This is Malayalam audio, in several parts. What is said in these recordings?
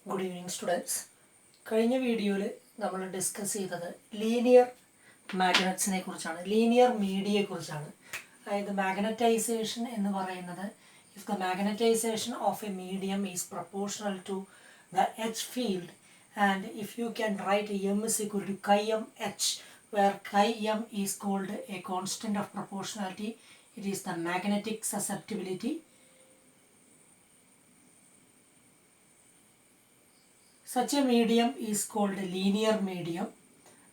Good evening, students. കഴിഞ്ഞ വീഡിയോയിൽ നമ്മൾ ഡിസ്കസ് ചെയ്തത് ലീനിയർ മാഗ്നറ്റ്സിനെ കുറിച്ചാണ്, ലീനിയർ മീഡിയയെ കുറിച്ചാണ്. അതായത് മാഗ്നറ്റൈസേഷൻ എന്ന് പറയുന്നത്, if the magnetization of a medium is proportional to the H field and if you can write M is equal to chi m h, where chi m is called a constant of proportionality, it is the magnetic susceptibility. Such a medium is called a linear medium.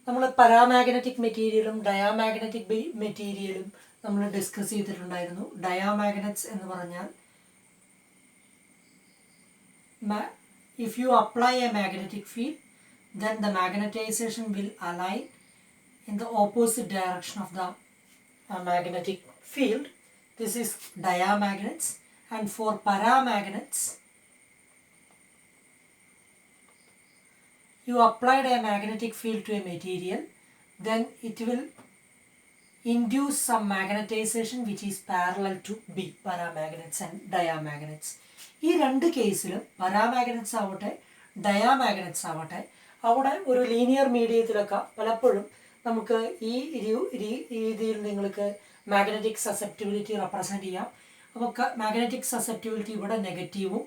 നമ്മൾ പാരാമാഗ്നറ്റിക് മെറ്റീരിയലും ഡയാമാഗ്നറ്റിക് മെറ്റീരിയലും നമ്മൾ ഡിസ്കസ് ചെയ്തിട്ടുണ്ടായിരുന്നു. ഡയാമാഗ്നറ്റ്സ് എന്ന് പറഞ്ഞാൽ if you apply a magnetic field, then the magnetization will align in the opposite direction of the magnetic field. This is diamagnets. And for paramagnets, you applied a magnetic field to a material, then it will induce some magnetization which is parallel to B, paramagnets and diamagnets. ഈ രണ്ട് കേസിലും പാരാമാഗ്നറ്റ്സ് ആവട്ടെ ഡയാമാഗ്നറ്റ്സ് ആവട്ടെ, അവിടെ ഒരു ലീനിയർ മീഡിയത്തിലൊക്കെ പലപ്പോഴും നമുക്ക് ഈ രീതിയിൽ നിങ്ങൾക്ക് മാഗ്നറ്റിക് സസെപ്റ്റിബിലിറ്റി റെപ്രസെൻ്റ് ചെയ്യാം. അപ്പോൾ മാഗ്നറ്റിക് സസെപ്റ്റിബിലിറ്റി ഇവിടെ നെഗറ്റീവും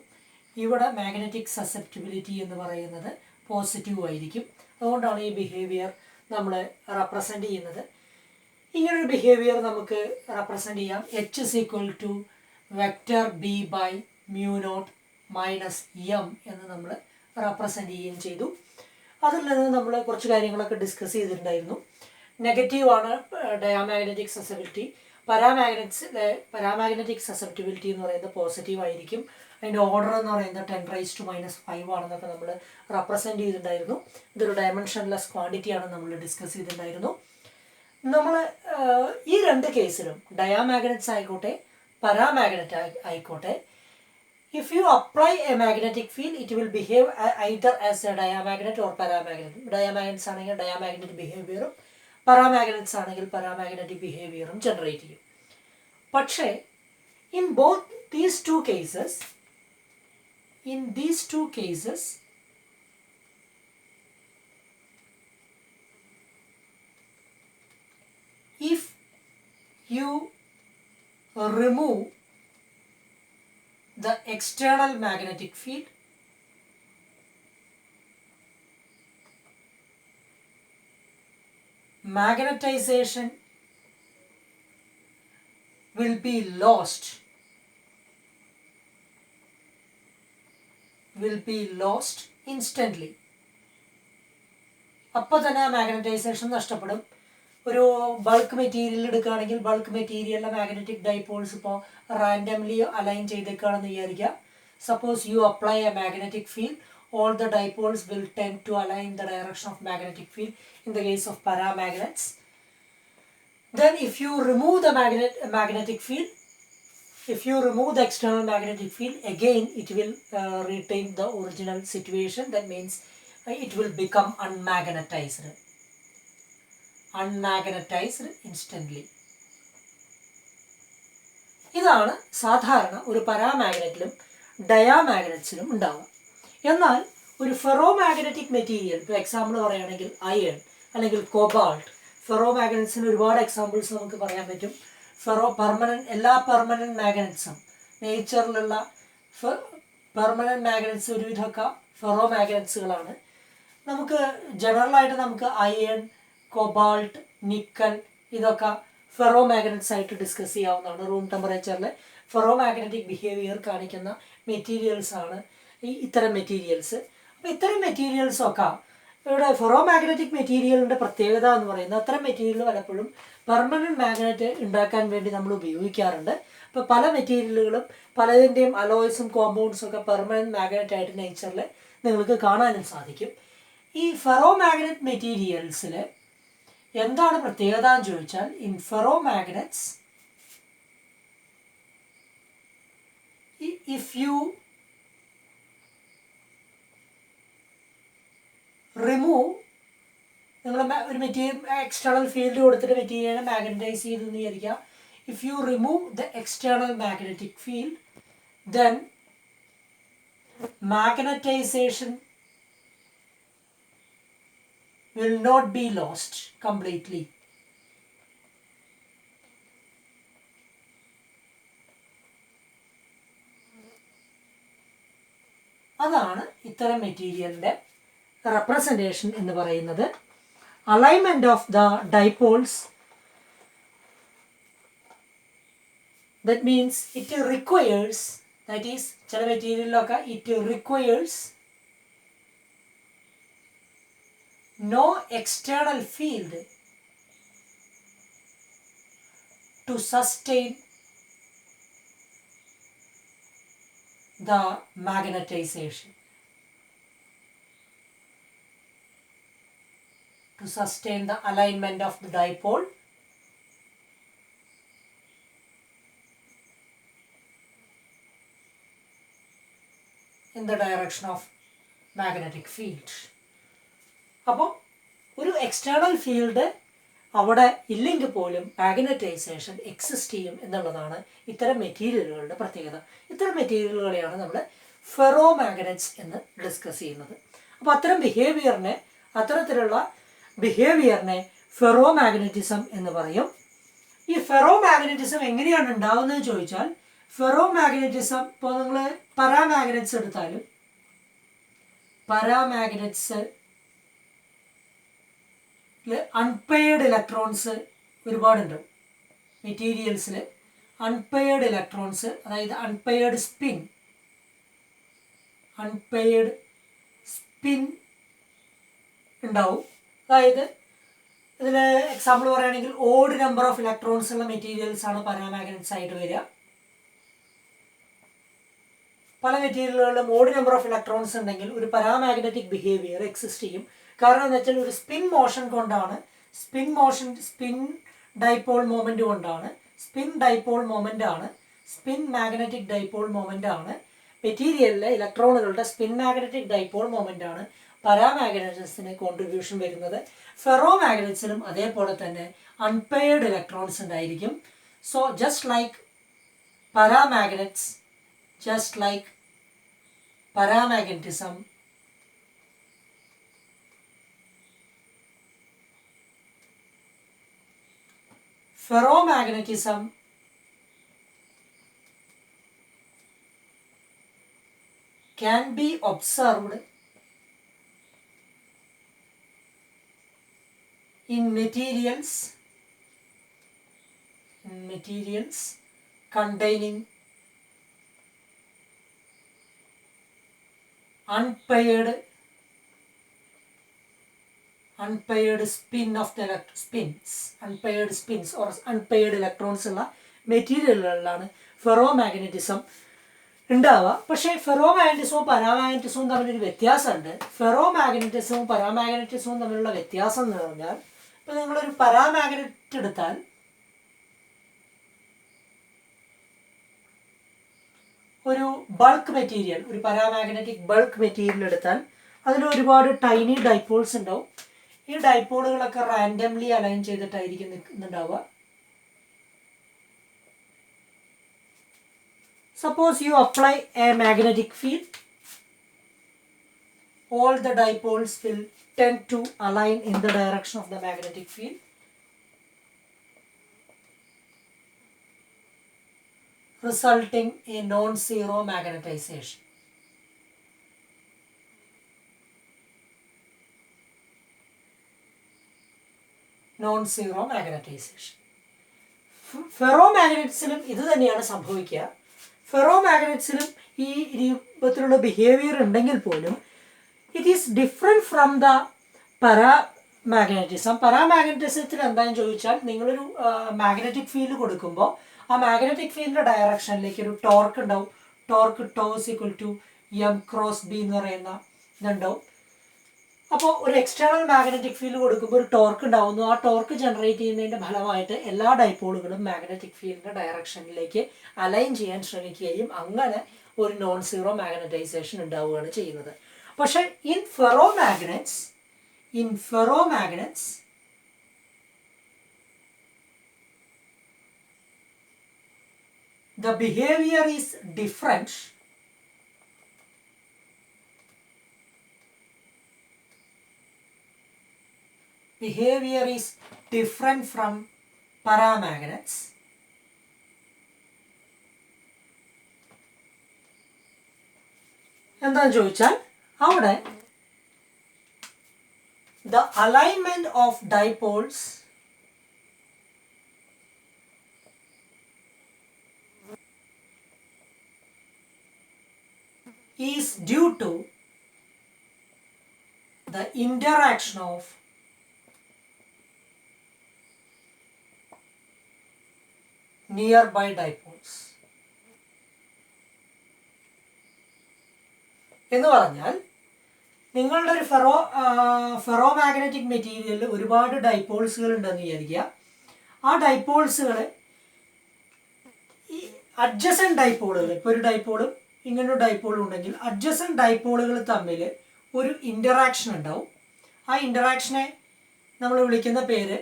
ഇവിടെ മാഗ്നറ്റിക് സസെപ്റ്റിബിലിറ്റി എന്ന് പറയുന്നത് പോസിറ്റീവ് ആയിരിക്കും. അതുകൊണ്ടാണ് ഈ ബിഹേവിയർ നമ്മൾ റെപ്രസെൻ്റ് ചെയ്യുന്നത്. ഇങ്ങനൊരു ബിഹേവിയർ നമുക്ക് റെപ്രസെൻ്റ് ചെയ്യാം. H is equal to vector B by mu naught minus M എന്ന് നമ്മൾ റെപ്രസെൻ്റ് ചെയ്യുകയും ചെയ്തു. അതിൽ നിന്ന് നമ്മൾ കുറച്ച് കാര്യങ്ങളൊക്കെ ഡിസ്കസ് ചെയ്തിട്ടുണ്ടായിരുന്നു. നെഗറ്റീവാണ് ഡയാമാഗ്നറ്റിക് സസെപ്റ്റിബിലിറ്റി. പാരാമാഗ്നറ്റിക് സസെപ്റ്റിബിലിറ്റി എന്ന് പറയുന്നത് പോസിറ്റീവ് ആയിരിക്കും. അതിൻ്റെ ഓർഡർ എന്ന് പറയുന്നത് 10⁻⁵ ആണെന്നൊക്കെ നമ്മൾ റെപ്രസെൻ്റ് ചെയ്തിട്ടുണ്ടായിരുന്നു. ഇതൊരു ഡയമെൻഷൻലെസ് ക്വാണ്ടിറ്റിയാണ് നമ്മൾ ഡിസ്കസ് ചെയ്തിട്ടുണ്ടായിരുന്നു. നമ്മൾ ഈ രണ്ട് കേസിലും ഡയാമാഗ്നറ്റ്സ് ആയിക്കോട്ടെ പാരാമാഗ്നറ്റ് ആയിക്കോട്ടെ, if you apply a magnetic field, it will behave either as a diamagnet or paramagnet. Diamagnets ആണെങ്കിൽ diamagnetic behavior, paramagnets ആണെങ്കിൽ paramagnetic behavior ജനറേറ്റ് ചെയ്യും. പക്ഷേ in these two cases, if you remove the external magnetic field, magnetization will be lost instantly. അപ്പോൾ തന്നെ മാഗ്നറ്റൈസേഷൻ നഷ്ടപ്പെടും. ഒരു ബൾക്ക് മെറ്റീരിയൽ എടുക്കുകയാണെങ്കിൽ ബൾക്ക് മെറ്റീരിയലിലെ മാഗ്നറ്റിക് ഡൈപോൾസ് ഇപ്പോൾ റാൻഡംലി അലൈൻ ചെയ്തേക്കുകയാണെന്ന് വിചാരിക്കുക. Suppose you apply a magnetic field, all the dipoles will tend to align in the direction of magnetic field in the case of paramagnets. Then if you remove the magnetic field, if you remove the external magnetic field, again it will retain the original situation. That means it will become unmagnetized instantly. ഇതാണ് സാധാരണ ഒരു പാരാമാഗ്നറ്റിലും ഡയാമാഗ്നറ്റ്സിലും ഉണ്ടാവുക. എന്നാൽ ഒരു ഫെറോമാഗ്നറ്റിക് മെറ്റീരിയൽ, ഇപ്പോൾ എക്സാമ്പിൾ പറയുകയാണെങ്കിൽ അയൺ അല്ലെങ്കിൽ കോബാൾട്ട്, ഫെറോമാഗ്നറ്റ്സിന് ഒരുപാട് എക്സാമ്പിൾസ് നമുക്ക് പറയാൻ പറ്റും. എല്ലാ പെർമനൻറ്റ് മാഗ്നറ്റ്സും നേച്ചറിലുള്ള പെർമനൻറ്റ് മാഗ്നറ്റ്സ് ഒരുവിധമൊക്കെ ഫെറോമാഗ്നറ്റ്സുകളാണ്. നമുക്ക് ജനറലായിട്ട് നമുക്ക് അയൺ, കൊബാൾട്ട്, നിക്കൽ ഇതൊക്കെ ഫെറോമാഗ്നറ്റ്സ് ആയിട്ട് ഡിസ്കസ് ചെയ്യാവുന്നതാണ്. റൂം ടെമ്പറേച്ചറിൽ ഫെറോമാഗ്നറ്റിക് ബിഹേവിയർ കാണിക്കുന്ന മെറ്റീരിയൽസാണ് ഇത്തരം മെറ്റീരിയൽസ്. അപ്പോൾ ഇത്തരം മെറ്റീരിയൽസൊക്കെ ഇവിടെ ഫെറോമാഗ്നറ്റിക് മെറ്റീരിയലിൻ്റെ പ്രത്യേകത എന്ന് പറയുന്നത് അത്തരം മെറ്റീരിയൽ പലപ്പോഴും പെർമനൻറ്റ് മാഗ്നറ്റ് ഉണ്ടാക്കാൻ വേണ്ടി നമ്മൾ ഉപയോഗിക്കാറുണ്ട്. അപ്പോൾ പല മെറ്റീരിയലുകളും പലതിൻ്റെയും അലോയ്സും കോമ്പൗണ്ട്സും ഒക്കെ പെർമനൻറ്റ് മാഗ്നറ്റ് ആയിട്ട് നേച്ചറിൽ നിങ്ങൾക്ക് കാണാനും സാധിക്കും. ഈ ഫെറോമാഗ്നറ്റ് മെറ്റീരിയൽസിൽ എന്താണ് പ്രത്യേകത എന്ന് ചോദിച്ചാൽ, ഇൻ ഫെറോമാഗ്നറ്റ്സ് if you remove, നിങ്ങൾ ഒരു മെറ്റീരിയൽ എക്സ്റ്റേണൽ ഫീൽഡ് കൊടുത്തിട്ട് മെറ്റീരിയലിനെ മാഗ്നറ്റൈസ് ചെയ്തു എന്ന് വിചാരിക്കുക. If you remove the external magnetic field, then magnetization will not be lost completely. അതാണ് ഇത്തരം മെറ്റീരിയലിൻ്റെ റെപ്രസെൻറ്റേഷൻ എന്ന് പറയുന്നത്. Alignment of the dipoles, that means it requires, that is ചില മെറ്റീരിയലിലൊക്കെ it requires no external field to sustain the magnetization, to sustain the alignment of the dipole in the direction of magnetic field. അപ്പോൾ ഒരു എക്സ്റ്റേണൽ ഫീൽഡ് അവിടെ ഇല്ലെങ്കിൽ പോലും മാഗ്നറ്റൈസേഷൻ എക്സിസ്റ്റ് ചെയ്യും എന്നുള്ളതാണ് ഇത്തരം മെറ്റീരിയലുകളുടെ പ്രത്യേകത. ഇത്തരം മെറ്റീരിയലുകളെയാണ് നമ്മൾ ഫെറോ മാഗ്നറ്റ്സ് എന്ന് ഡിസ്കസ് ചെയ്യുന്നത്. അപ്പോൾ അത്തരത്തിലുള്ള ബിഹേവിയറിനെ ഫെറോ മാഗ്നറ്റിസം എന്ന് പറയും. ഈ ഫെറോ മാഗ്നറ്റിസം എങ്ങനെയാണ് ഉണ്ടാകുന്നത് ചോദിച്ചാൽ, ഫെറോ മാഗ്നറ്റിസം ഇപ്പോൾ നിങ്ങൾ പരാമാഗ്നറ്റ്സ് എടുത്താലും പരാമാഗ്നറ്റ്സ് അൺപെയർഡ് ഇലക്ട്രോൺസ് ഒരുപാടുണ്ടാവും. മെറ്റീരിയൽസിൽ അൺപെയർഡ് ഇലക്ട്രോൺസ്, അതായത് അൺപെയർഡ് സ്പിൻ ഉണ്ടാവും. അതായത് ഇതിൽ എക്സാമ്പിൾ പറയുകയാണെങ്കിൽ ഓഡ് നമ്പർ ഓഫ് ഇലക്ട്രോൺസ് ഉള്ള മെറ്റീരിയൽസ് ആണ് പരാമാഗ്നറ്റ്സ് ആയിട്ട് വരിക. പല മെറ്റീരിയലുകളിലും ഓഡ് നമ്പർ ഓഫ് ഇലക്ട്രോൺസ് ഉണ്ടെങ്കിൽ ഒരു പരാമാഗ്നറ്റിക് ബിഹേവിയർ എക്സിസ്റ്റ് ചെയ്യും. കാരണം എന്ന് വെച്ചാൽ ഒരു സ്പിൻ ഡൈപോൾ മൊമെന്റ് കൊണ്ടാണ്, സ്പിൻ മാഗ്നറ്റിക് ഡൈപോൾ മൊമെന്റ് ആണ് മെറ്റീരിയലിലെ ഇലക്ട്രോണുകളുടെ സ്പിൻ മാഗ്നറ്റിക് ഡൈപോൾ മൊമെന്റ് ആണ് പരാമാഗ്നറ്റിസത്തിന് കോൺട്രിബ്യൂഷൻ വരുന്നത്. ഫെറോ മാഗ്നറ്റ്സിലും അതേപോലെ തന്നെ അൺപെയർഡ് ഇലക്ട്രോൺസ് ഉണ്ടായിരിക്കും. So just like paramagnetism, ferromagnetism can be observed in materials containing unpaired spins or unpaired electrons ഉള്ള മെറ്റീരിയലുകളിലാണ് ഫെറോമാഗ്നറ്റിസം ഉണ്ടാവുക. പക്ഷേ ഫെറോമാഗ്നറ്റിസവും പരാമാഗ്നറ്റിസവും തമ്മിലൊരു വ്യത്യാസമുണ്ട്. ഫെറോമാഗ്നറ്റിസവും പരാമാഗ്നറ്റിസവും തമ്മിലുള്ള വ്യത്യാസം എന്ന് പറഞ്ഞാൽ, ഇപ്പോൾ നിങ്ങളൊരു പരാമാഗ്നറ്റ് എടുത്താൽ ഒരു ബൾക്ക് മെറ്റീരിയൽ, ഒരു പരാമാഗ്നറ്റിക് ബൾക്ക് മെറ്റീരിയൽ എടുത്താൽ അതിൽ ഒരുപാട് ടൈനി ഡൈപോൾസ് ഉണ്ടാവും. ഈ ഡൈപോളുകളൊക്കെ റാൻഡംലി അലൈൻ ചെയ്തിട്ടായിരിക്കും നിൽക്കുന്നുണ്ടാവുക. Suppose you apply a magnetic field, all the dipoles will tend to align in the direction of the magnetic field. Resulting in non-zero magnetization. ഫെറോമാഗ്നറ്റ്സിലും ഇത് തന്നെയാണ് സംഭവിക്കുക. ഫെറോമാഗ്നറ്റ്സിലും ഈ രൂപത്തിലുള്ള ബിഹേവിയർ ഉണ്ടെങ്കിൽ പോലും it is different from the paramagnetism. പരാമാഗ്നറ്റിസത്തിൽ എന്താണെന്ന് ചോദിച്ചാൽ, നിങ്ങളൊരു മാഗ്നറ്റിക് ഫീൽഡ് കൊടുക്കുമ്പോൾ ആ മാഗ്നറ്റിക് ഫീൽഡിൻ്റെ ഡയറക്ഷനിലേക്ക് ഒരു ടോർക്ക് ഉണ്ടാവും. ടോർക്ക് ടോ = m × b എന്ന് പറയുന്ന ഇതുണ്ടാവും. അപ്പോൾ ഒരു എക്സ്റ്റേണൽ മാഗ്നറ്റിക് ഫീൽഡ് കൊടുക്കുമ്പോൾ ഒരു ടോർക്ക് ഉണ്ടാവുന്നു. ആ ടോർക്ക് ജനറേറ്റ് ചെയ്യുന്നതിൻ്റെ ഫലമായിട്ട് എല്ലാ ഡൈപോളുകളും മാഗ്നറ്റിക് ഫീൽഡിൻ്റെ ഡയറക്ഷനിലേക്ക് അലൈൻ ചെയ്യാൻ ശ്രമിക്കുകയും അങ്ങനെ ഒരു നോൺ സീറോ മാഗ്നറ്റൈസേഷൻ ഉണ്ടാവുകയാണ് ചെയ്യുന്നത്. പക്ഷേ in ഫെറോമാഗ്നറ്റ്സ് the behavior is different. behavior is different from paramagnets. എന്താണെന്ന് ചോദിച്ചാൽ അവിടെ the alignment of dipoles is due to the interaction of nearby dipoles. എന്ന് പറഞ്ഞാൽ നിങ്ങളുടെ ഒരു ഫെറോമാഗ്നറ്റിക് മെറ്റീരിയലിൽ ഒരുപാട് ഡൈപോൾസുകൾ ഉണ്ടെന്ന് വിചാരിക്കുക. ആ ഡൈപോൾസുകൾ ഈ അഡ്ജസൻറ്റ് ഡൈപോളുകൾ, ഇപ്പോൾ ഒരു ഡൈപോളും ഇങ്ങനൊരു ഡൈപോളും ഉണ്ടെങ്കിൽ അഡ്ജസൻറ്റ് ഡൈപോളുകൾ തമ്മിൽ ഒരു ഇൻ്ററാക്ഷൻ ഉണ്ടാവും. ആ ഇൻ്ററാക്ഷനെ നമ്മൾ വിളിക്കുന്ന പേര്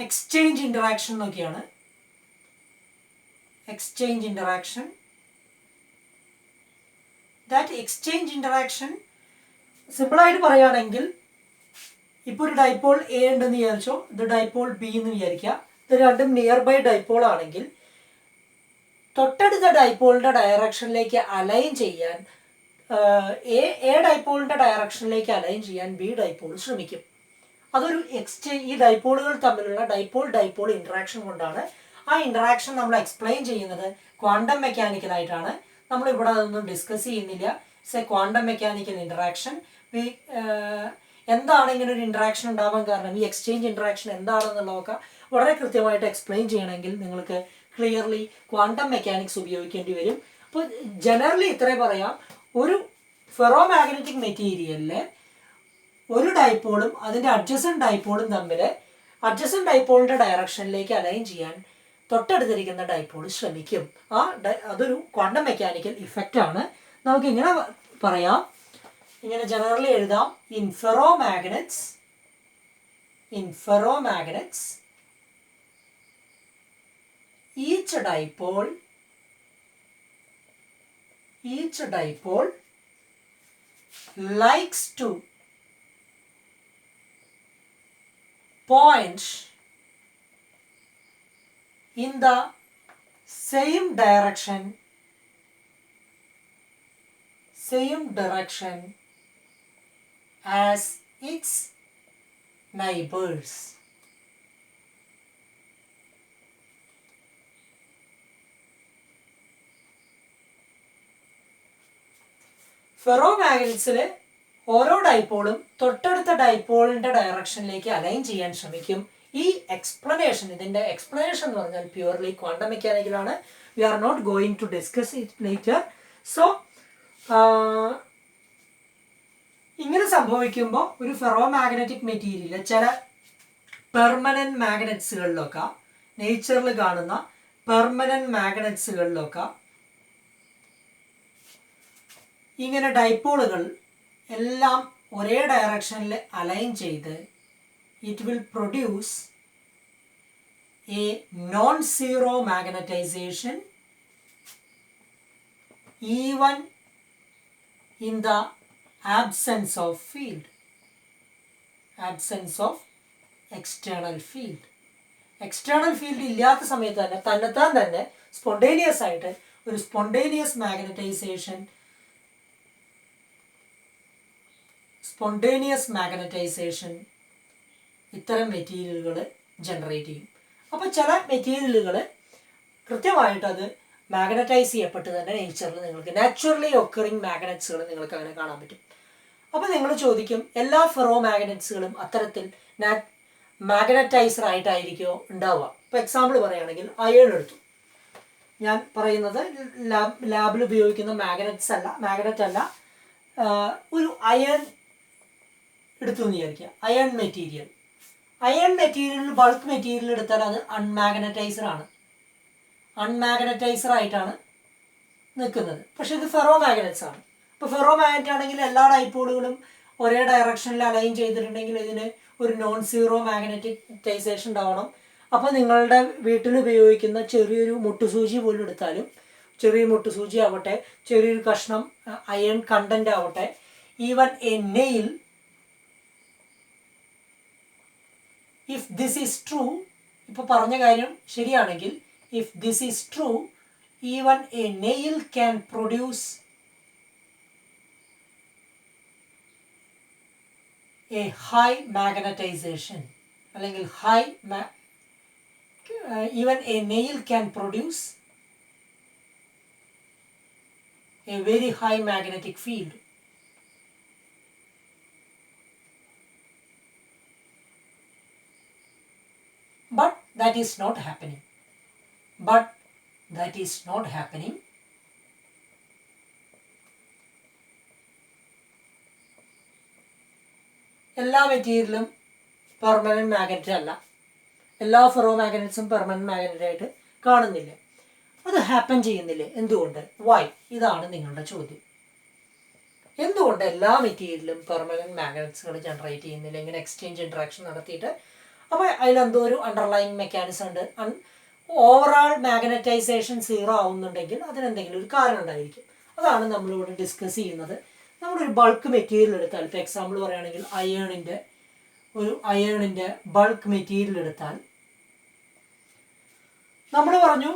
എക്സ്ചേഞ്ച് ഇൻ്ററാക്ഷൻ എന്നൊക്കെയാണ്. Exchange interaction. That exchange interaction സിമ്പിളായിട്ട് പറയുകയാണെങ്കിൽ, ഇപ്പോൾ ഒരു ഡൈപോൾ എ ഉണ്ടെന്ന് വിചാരിച്ചോ, ഇത് ഡൈപോൾ ബി എന്ന് വിചാരിക്കുക. ഇത് രണ്ടും നിയർ ബൈ ഡൈപോൾ ആണെങ്കിൽ തൊട്ടടുത്ത ഡൈപോളിൻ്റെ ഡയറക്ഷനിലേക്ക് അലൈൻ ചെയ്യാൻ എ ഡൈപോളിൻ്റെ ഡയറക്ഷനിലേക്ക് അലൈൻ ചെയ്യാൻ ബി ഡൈപോൾ ശ്രമിക്കും. അതൊരു എക്സ്ചേഞ്ച്, ഈ ഡൈപോളുകൾ തമ്മിലുള്ള ഡൈപോൾ ഇൻട്രാക്ഷൻ കൊണ്ടാണ്. ആ ഇൻട്രാക്ഷൻ നമ്മൾ എക്സ്പ്ലെയിൻ ചെയ്യുന്നത് ക്വാണ്ടം മെക്കാനിക്കലായിട്ടാണ്. നമ്മളിവിടെ അതൊന്നും ഡിസ്കസ് ചെയ്യുന്നില്ല. It's A quantum mechanical interaction. എന്താണ് ഇങ്ങനെ ഒരു ഇൻട്രാക്ഷൻ ഉണ്ടാവാൻ കാരണം, ഈ എക്സ്ചേഞ്ച് ഇൻട്രാക്ഷൻ എന്താണെന്നുള്ളതൊക്കെ വളരെ കൃത്യമായിട്ട് എക്സ്പ്ലെയിൻ ചെയ്യണമെങ്കിൽ നിങ്ങൾക്ക് ക്ലിയർലി ക്വാണ്ടം മെക്കാനിക്സ് ഉപയോഗിക്കേണ്ടി വരും. അപ്പോൾ ജനറലി ഇത്രേ പറയാം, ഒരു ഫെറോമാഗ്നറ്റിക് മെറ്റീരിയലിലെ ഒരു ഡൈപോളും അതിൻ്റെ അഡ്ജസൻറ്റ് ഡൈപോളും തമ്മിൽ അഡ്ജസൻറ്റ് ഡൈപോളിൻ്റെ ഡയറക്ഷനിലേക്ക് അലൈൻ ചെയ്യാൻ തൊട്ടടുത്തിരിക്കുന്ന ഡൈപോൾ ശ്രമിക്കും. അതൊരു ക്വാണ്ടം മെക്കാനിക്കൽ ഇഫക്റ്റ് ആണ്. നമുക്കിങ്ങനെ പറയാം, ഇങ്ങനെ ജനറലി എഴുതാം. In ferromagnets each dipole likes to point in the same direction as its neighbors. ഫെറോമാഗ്നറ്റ്സിൽ ഓരോ ഡൈപോളും തൊട്ടടുത്ത ഡൈപോളിൻ്റെ ഡയറക്ഷനിലേക്ക് അലൈൻ ചെയ്യാൻ ശ്രമിക്കും. ഈ എക്സ്പ്ലനേഷൻ, ഇതിൻ്റെ എക്സ്പ്ലനേഷൻ എന്ന് പറഞ്ഞാൽ പ്യുവർലി ക്വാണ്ടം മെക്കാനിക്കലാണ്. We are not going to discuss it later. So ഇങ്ങനെ സംഭവിക്കുമ്പോൾ ഒരു ഫെറോമാഗ്നറ്റിക് മെറ്റീരിയൽ ചില പെർമനൻറ്റ് മാഗ്നറ്റ്സുകളിലൊക്കെ, നേച്ചറിൽ കാണുന്ന പെർമനൻറ്റ് മാഗ്നറ്റ്സുകളിലൊക്കെ ഇങ്ങനെ ഡൈപോളുകൾ എല്ലാം ഒരേ ഡയറക്ഷനിൽ അലൈൻ ചെയ്ത് it will produce A non zero magnetisation even in the absence of field, absence of external field. External field ഇല്ലാത്ത സമയത്ത് തന്നെ തന്നെത്താൻ തന്നെ സ്പോണ്ടേനിയസ് ആയിട്ട് ഒരു സ്പോണ്ടേനിയസ് മാഗ്നറ്റൈസേഷൻ ഇത്തരം മെറ്റീരിയലുകൾ ജനറേറ്റ് ചെയ്യും. അപ്പോൾ ചില മെറ്റീരിയലുകൾ കൃത്യമായിട്ട് അത് മാഗ്നറ്റൈസ് ചെയ്യപ്പെട്ട് തന്നെ നേച്ചറിൽ നിങ്ങൾക്ക് നാച്ചുറലി ഒക്കറിങ് മാഗ്നറ്റ്സുകൾ നിങ്ങൾക്ക് അങ്ങനെ കാണാൻ പറ്റും. അപ്പോൾ നിങ്ങൾ ചോദിക്കും, എല്ലാ ഫെറോ മാഗ്നറ്റ്സുകളും അത്തരത്തിൽ മാഗ്നറ്റൈസർ ആയിട്ടായിരിക്കുമോ ഉണ്ടാവുക? ഇപ്പോൾ എക്സാമ്പിൾ പറയുകയാണെങ്കിൽ അയേൺ എടുത്തു. ഞാൻ പറയുന്നത് ലാബിൽ ഉപയോഗിക്കുന്ന മാഗ്നറ്റ് അല്ല, ഒരു അയൺ എടുത്തു എന്ന് വിചാരിക്കുക. അയൺ മെറ്റീരിയൽ ബൾക്ക് മെറ്റീരിയൽ എടുത്താൽ അത് അൺമാഗ്നറ്റൈസർ ആയിട്ടാണ് നിൽക്കുന്നത്. പക്ഷെ ഇത് ഫെറോ മാഗ്നറ്റ്സ് ആണ്. ഇപ്പോൾ ഫെറോ മാഗ്നറ്റ് ആണെങ്കിൽ എല്ലാ ഡൈപോളുകളും ഒരേ ഡയറക്ഷനിൽ അലൈൻ ചെയ്തിട്ടുണ്ടെങ്കിൽ ഇതിന് ഒരു നോൺ സീറോ മാഗ്നറ്റൈസേഷൻ ഉണ്ടാവണം. അപ്പോൾ നിങ്ങളുടെ വീട്ടിൽ ഉപയോഗിക്കുന്ന ചെറിയൊരു മുട്ടുസൂചി പോലും എടുത്താലും, ചെറിയ മുട്ടുസൂചി ആവട്ടെ, ചെറിയൊരു കഷ്ണം അയൺ കണ്ടന്റ് ആവട്ടെ, even A nail if this is true, ഇപ്പോൾ പറഞ്ഞ കാര്യം ശരിയാണെങ്കിൽ, if this is true, even A nail can produce A high magnetisation, അല്ലെങ്കിൽ even a nail can produce a very high magnetic field. But that is not happening. എല്ലാ മെറ്റീരിയലും പെർമനന്റ് മാഗ്നറ്റ് അല്ല, എല്ലാ ഫെറോമാഗ്നറ്റ്സും പെർമനന്റ് മാഗ്നറ്റ് ആയിട്ട് കാണുന്നില്ല. അത് ഹാപ്പൻ ചെയ്യുന്നില്ലേ? എന്തുകൊണ്ട്? വൈ? ഇതാണ് നിങ്ങളുടെ ചോദ്യം. എന്തുകൊണ്ട് എല്ലാ മെറ്റീരിയലും പെർമനന്റ് മാഗ്നറ്റ്സുകൾ ജനറേറ്റ് ചെയ്യുന്നില്ല? ഇങ്ങനെ എക്സ്ചേഞ്ച് ഇൻട്രാക്ഷൻ നടത്തിയിട്ട്. അപ്പോൾ അതിലെന്തോ ഒരു അണ്ടർലൈങ് മെക്കാനിസം ഉണ്ട്. ഓവറോൾ മാഗ്നറ്റൈസേഷൻ 0 ആവുന്നുണ്ടെങ്കിൽ അതിനെന്തെങ്കിലും ഒരു കാരണം ഉണ്ടായിരിക്കും. അതാണ് നമ്മളിവിടെ ഡിസ്കസ് ചെയ്യുന്നത്. നമ്മളൊരു ബൾക്ക് മെറ്റീരിയൽ എടുത്താൽ, ഇപ്പോൾ എക്സാമ്പിൾ പറയുകയാണെങ്കിൽ അയേണിൻ്റെ ബൾക്ക് മെറ്റീരിയൽ എടുത്താൽ, നമ്മൾ പറഞ്ഞു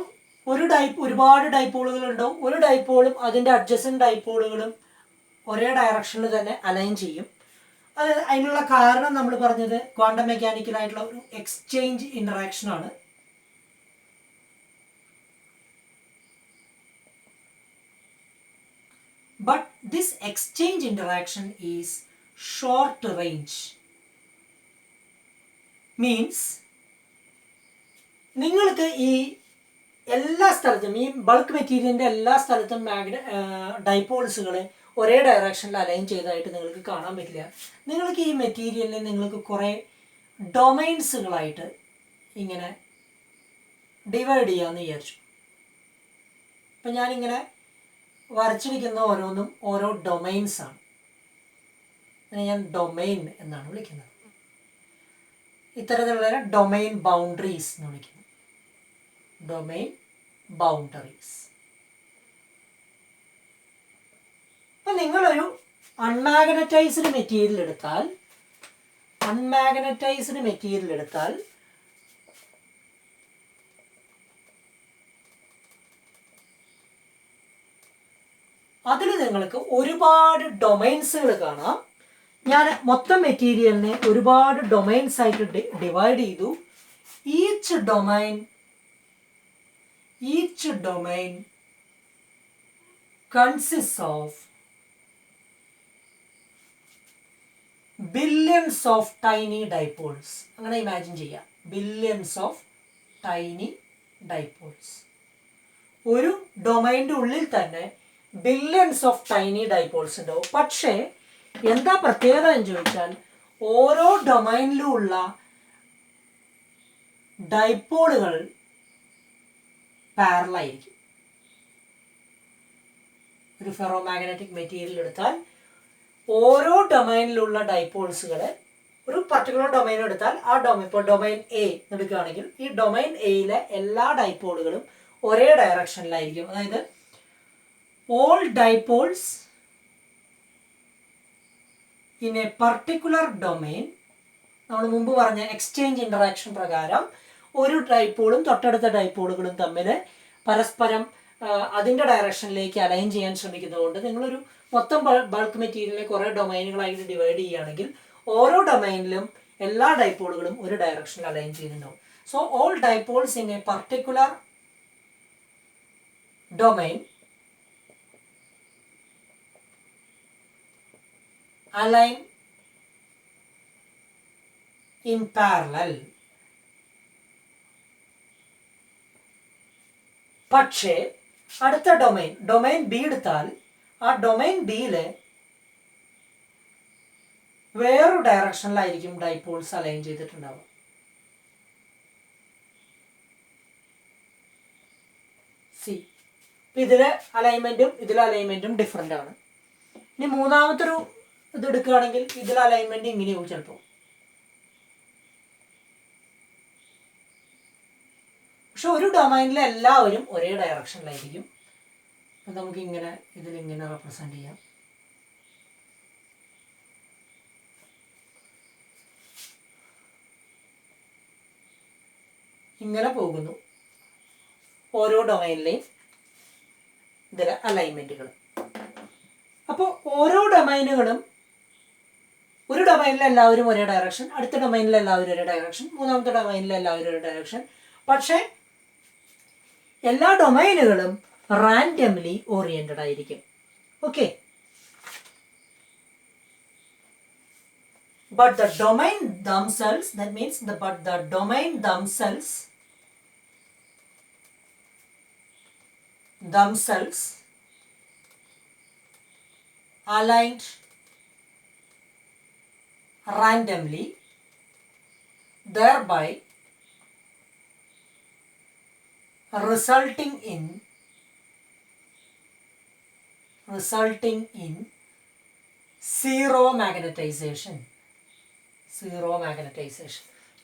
ഒരുപാട് ഡൈപോളുകൾ ഉണ്ടാവും. ഒരു ഡൈപോളും അതിൻ്റെ അഡ്ജസൻറ്റ് ഡൈപോളുകളും ഒരേ ഡയറക്ഷനിൽ തന്നെ അലൈൻ ചെയ്യും. അതിനുള്ള കാരണം നമ്മൾ പറഞ്ഞത് ക്വാണ്ടം മെക്കാനിക്കലായിട്ടുള്ള ഒരു exchange ഇൻട്രാക്ഷനാണ്. But this exchange interaction is short range. Means നിങ്ങൾക്ക് ഈ എല്ലാ സ്ഥലത്തും, ഈ ബൾക്ക് മെറ്റീരിയലിൻ്റെ എല്ലാ സ്ഥലത്തും ഡൈപോൾസുകൾ ഒരേ ഡയറക്ഷനിൽ അലൈൻ ചെയ്തതായിട്ട് നിങ്ങൾക്ക് കാണാൻ പറ്റില്ല. നിങ്ങൾക്ക് ഈ മെറ്റീരിയലിനെ നിങ്ങൾക്ക് കുറേ ഡൊമൈൻസുകളായിട്ട് ഇങ്ങനെ ഡിവൈഡ് ചെയ്യാമെന്ന് വിചാരിച്ചു. അപ്പം ഞാനിങ്ങനെ വരച്ചിരിക്കുന്ന ഓരോന്നും ഓരോ ഡൊമൈൻസാണ്. അതിനെ ഞാൻ ഡൊമൈൻ എന്നാണ് വിളിക്കുന്നത്. ഇത്തരത്തിലുള്ള ഡൊമൈൻ ബൗണ്ടറീസ് എന്ന് വിളിക്കുന്നു. Domain boundaries. അപ്പം നിങ്ങളൊരു അൺമാഗ്നറ്റൈസ്ഡ് മെറ്റീരിയൽ എടുത്താൽ അതിൽ നിങ്ങൾക്ക് ഒരുപാട് ഡൊമൈൻസുകൾ കാണാം. ഞാൻ മൊത്തം മെറ്റീരിയലിനെ ഒരുപാട് ഡൊമൈൻസ് ആയിട്ട് ഡിവൈഡ് ചെയ്തു. Each domain consist of billions of tiny dipoles. അങ്ങനെ ഇമാജിൻ ചെയ്യാം, ബില്യൺസ് ഓഫ് ടൈനി ഡൈപോൾസ്. ഒരു ഡൊമൈൻ്റെ ഉള്ളിൽ തന്നെ ബില്യൺസ് ഓഫ് ടൈനി ഡൈപോൾസ് ഉണ്ടാവും. പക്ഷേ എന്താ പ്രത്യേകത എന്ന് ചോദിച്ചാൽ, ഓരോ ഡൊമൈനിലും ഉള്ള ഡൈപോളുകൾ പാരലായിരിക്കും. ഒരു ഫെറോമാഗ്നറ്റിക് മെറ്റീരിയൽ എടുത്താൽ ഓരോ ഡൊമൈനിലുള്ള ഡൈപോൾസുകളെ, ഒരു പർട്ടിക്കുലർ ഡൊമൈൻ എടുത്താൽ ആ ഇപ്പോൾ ഡൊമൈൻ എ എടുക്കുകയാണെങ്കിൽ ഈ ഡൊമൈൻ എയിലെ എല്ലാ ഡൈപോളുകളും ഒരേ ഡയറക്ഷനിലായിരിക്കും. അതായത് all dipoles in a particular domain, നമ്മൾ മുമ്പ് പറഞ്ഞ എക്സ്ചേഞ്ച് ഇൻട്രാക്ഷൻ പ്രകാരം ഒരു ഡൈപോളും തൊട്ടടുത്ത ഡൈപോളുകളും തമ്മിൽ പരസ്പരം അതിൻ്റെ ഡയറക്ഷനിലേക്ക് അലൈൻ ചെയ്യാൻ ശ്രമിക്കുന്നതുകൊണ്ട് നിങ്ങളൊരു മൊത്തം ബൾക്ക് മെറ്റീരിയലിനെ കുറേ ഡൊമൈനുകളായിട്ട് ഡിവൈഡ് ചെയ്യുകയാണെങ്കിൽ ഓരോ ഡൊമൈനിലും എല്ലാ ഡൈപോളുകളും ഒരു ഡയറക്ഷനിൽ അലൈൻ ചെയ്യുന്നുണ്ടാവും. So all dipoles in A particular domain align in parallel. പക്ഷേ അടുത്ത ഡൊമൈൻ ബി എടുത്താൽ ആ ഡൊമൈൻ ബിയിലെ വേറൊരു ഡയറക്ഷനിലായിരിക്കും ഡൈപോൾസ് അലൈൻ ചെയ്തിട്ടുണ്ടാവുക. ഇതിലെ അലൈൻമെന്റും ഡിഫറെൻ്റ് ആണ്. ഇനി മൂന്നാമത്തൊരു ഇത് എടുക്കുകയാണെങ്കിൽ ഇതിലെ അലൈൻമെന്റ് ഇങ്ങനെയാവും ചിലപ്പോൾ. പക്ഷെ ഒരു ഡൊമൈനിലെ എല്ലാവരും ഒരേ ഡയറക്ഷനിലായിരിക്കും. അപ്പം നമുക്ക് ഇതിലിങ്ങനെ റെപ്രസെന്റ് ചെയ്യാം. ഇങ്ങനെ പോകുന്നു ഓരോ ഡൊമൈനിലെയും ഇതിലെ അലൈൻമെൻറ്റുകൾ. അപ്പോൾ ഓരോ ഡൊമൈനുകളും ഒരു ഡൊമൈനിൽ എല്ലാവരും ഒരേ ഡയറക്ഷൻ, അടുത്ത ഡൊമൈനിൽ എല്ലാവരും ഒരേ ഡയറക്ഷൻ, മൂന്നാമത്തെ ഡൊമൈനിൽ എല്ലാവരും ഒരേ ഡയറക്ഷൻ. പക്ഷേ എല്ലാ ഡൊമൈനുകളും റാൻഡംലി ഓറിയന്റഡ് ആയിരിക്കും. Okay, but the domain themselves, that means the domain themselves aligned randomly, thereby resulting in zero magnetization.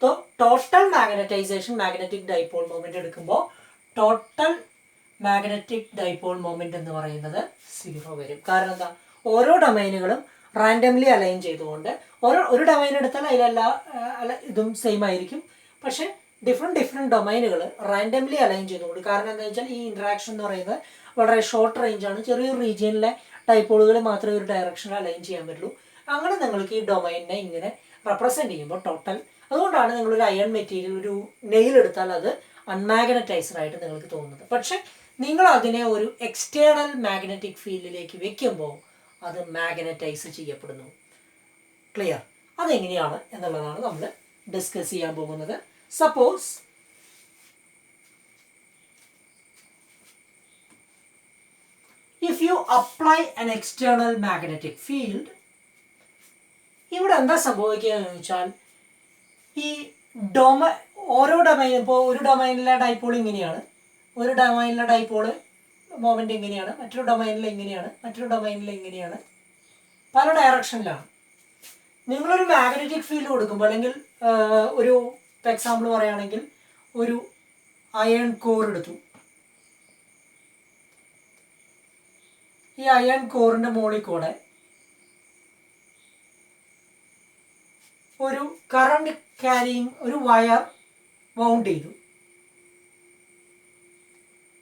So total magnetization, magnetic dipole moment എടുക്കുമ്പോൾ ടോട്ടൽ മാഗ്നറ്റിക് ഡൈപോൾ മൊമെന്റ് എന്ന് പറയുന്നത് 0 വരും. കാരണം എന്താ, ഓരോ ഡൊമൈനുകളും റാൻഡംലി അലൈൻ ചെയ്തുകൊണ്ട് ഒരു ഡൊമൈൻ എടുത്താൽ അതിലെല്ലാ ഇതും സെയിം ആയിരിക്കും. പക്ഷെ ഡിഫറെൻറ്റ് ഡൊമൈനുകൾ റാൻഡംലി അലൈൻ ചെയ്തുകൊണ്ട്, കാരണം എന്താ വെച്ചാൽ ഈ ഇൻട്രാക്ഷൻ എന്ന് പറയുന്നത് വളരെ ഷോർട്ട് റേഞ്ചാണ്. ചെറിയൊരു റീജിയനിലെ ഡൈപോളുകൾ മാത്രമേ ഒരു ഡയറക്ഷനിൽ അലൈൻ ചെയ്യാൻ പറ്റുള്ളൂ. അങ്ങനെ നിങ്ങൾക്ക് ഈ ഡൊമൈനിനെ ഇങ്ങനെ റെപ്രസെൻറ്റ് ചെയ്യുമ്പോൾ ടോട്ടൽ, അതുകൊണ്ടാണ് നിങ്ങളൊരു അയൺ മെറ്റീരിയൽ ഒരു നെയിൽ എടുത്താൽ അത് അൺമാഗ്നറ്റൈസ്ഡ് ആയിട്ട് നിങ്ങൾക്ക് തോന്നുന്നത്. പക്ഷെ നിങ്ങൾ അതിനെ ഒരു എക്സ്റ്റേണൽ മാഗ്നറ്റിക് ഫീൽഡിലേക്ക് വെക്കുമ്പോൾ അത് മാഗ്നറ്റൈസ് ചെയ്യപ്പെടുന്നു. ക്ലിയർ? അതെങ്ങനെയാണ് എന്നുള്ളതാണ് നമ്മൾ ഡിസ്കസ് ചെയ്യാൻ പോകുന്നത്. Suppose if you apply an external magnetic field, ഇവിടെ എന്താ സംഭവിക്കുക എന്ന് വെച്ചാൽ ഈ ഓരോ ഡൊമൈൻ, ഇപ്പോൾ ഒരു ഡൊമൈനിലെ ഡൈപോൾ ഇങ്ങനെയാണ്, ഒരു ഡൊമൈനിലെ ഡൈപോള് മൊമെന്റ് ഇങ്ങനെയാണ്, മറ്റൊരു ഡൊമൈനിൽ ഇങ്ങനെയാണ്, മറ്റൊരു ഡൊമൈനിൽ ഇങ്ങനെയാണ്, പല ഡയറക്ഷനിലാണ്. നിങ്ങളൊരു മാഗ്നറ്റിക് ഫീൽഡ് കൊടുക്കുമ്പോൾ, അല്ലെങ്കിൽ ഒരു എക്സാമ്പിൾ പറയുകയാണെങ്കിൽ ഒരു അയൺ കോർ എടുത്തു. ഈ അയൺ കോറിന്റെ മുകളിൽ കൂടെ ഒരു കറണ്ട് ക്യാരിയിങ് ഒരു വയർ വൗണ്ട് ചെയ്തു.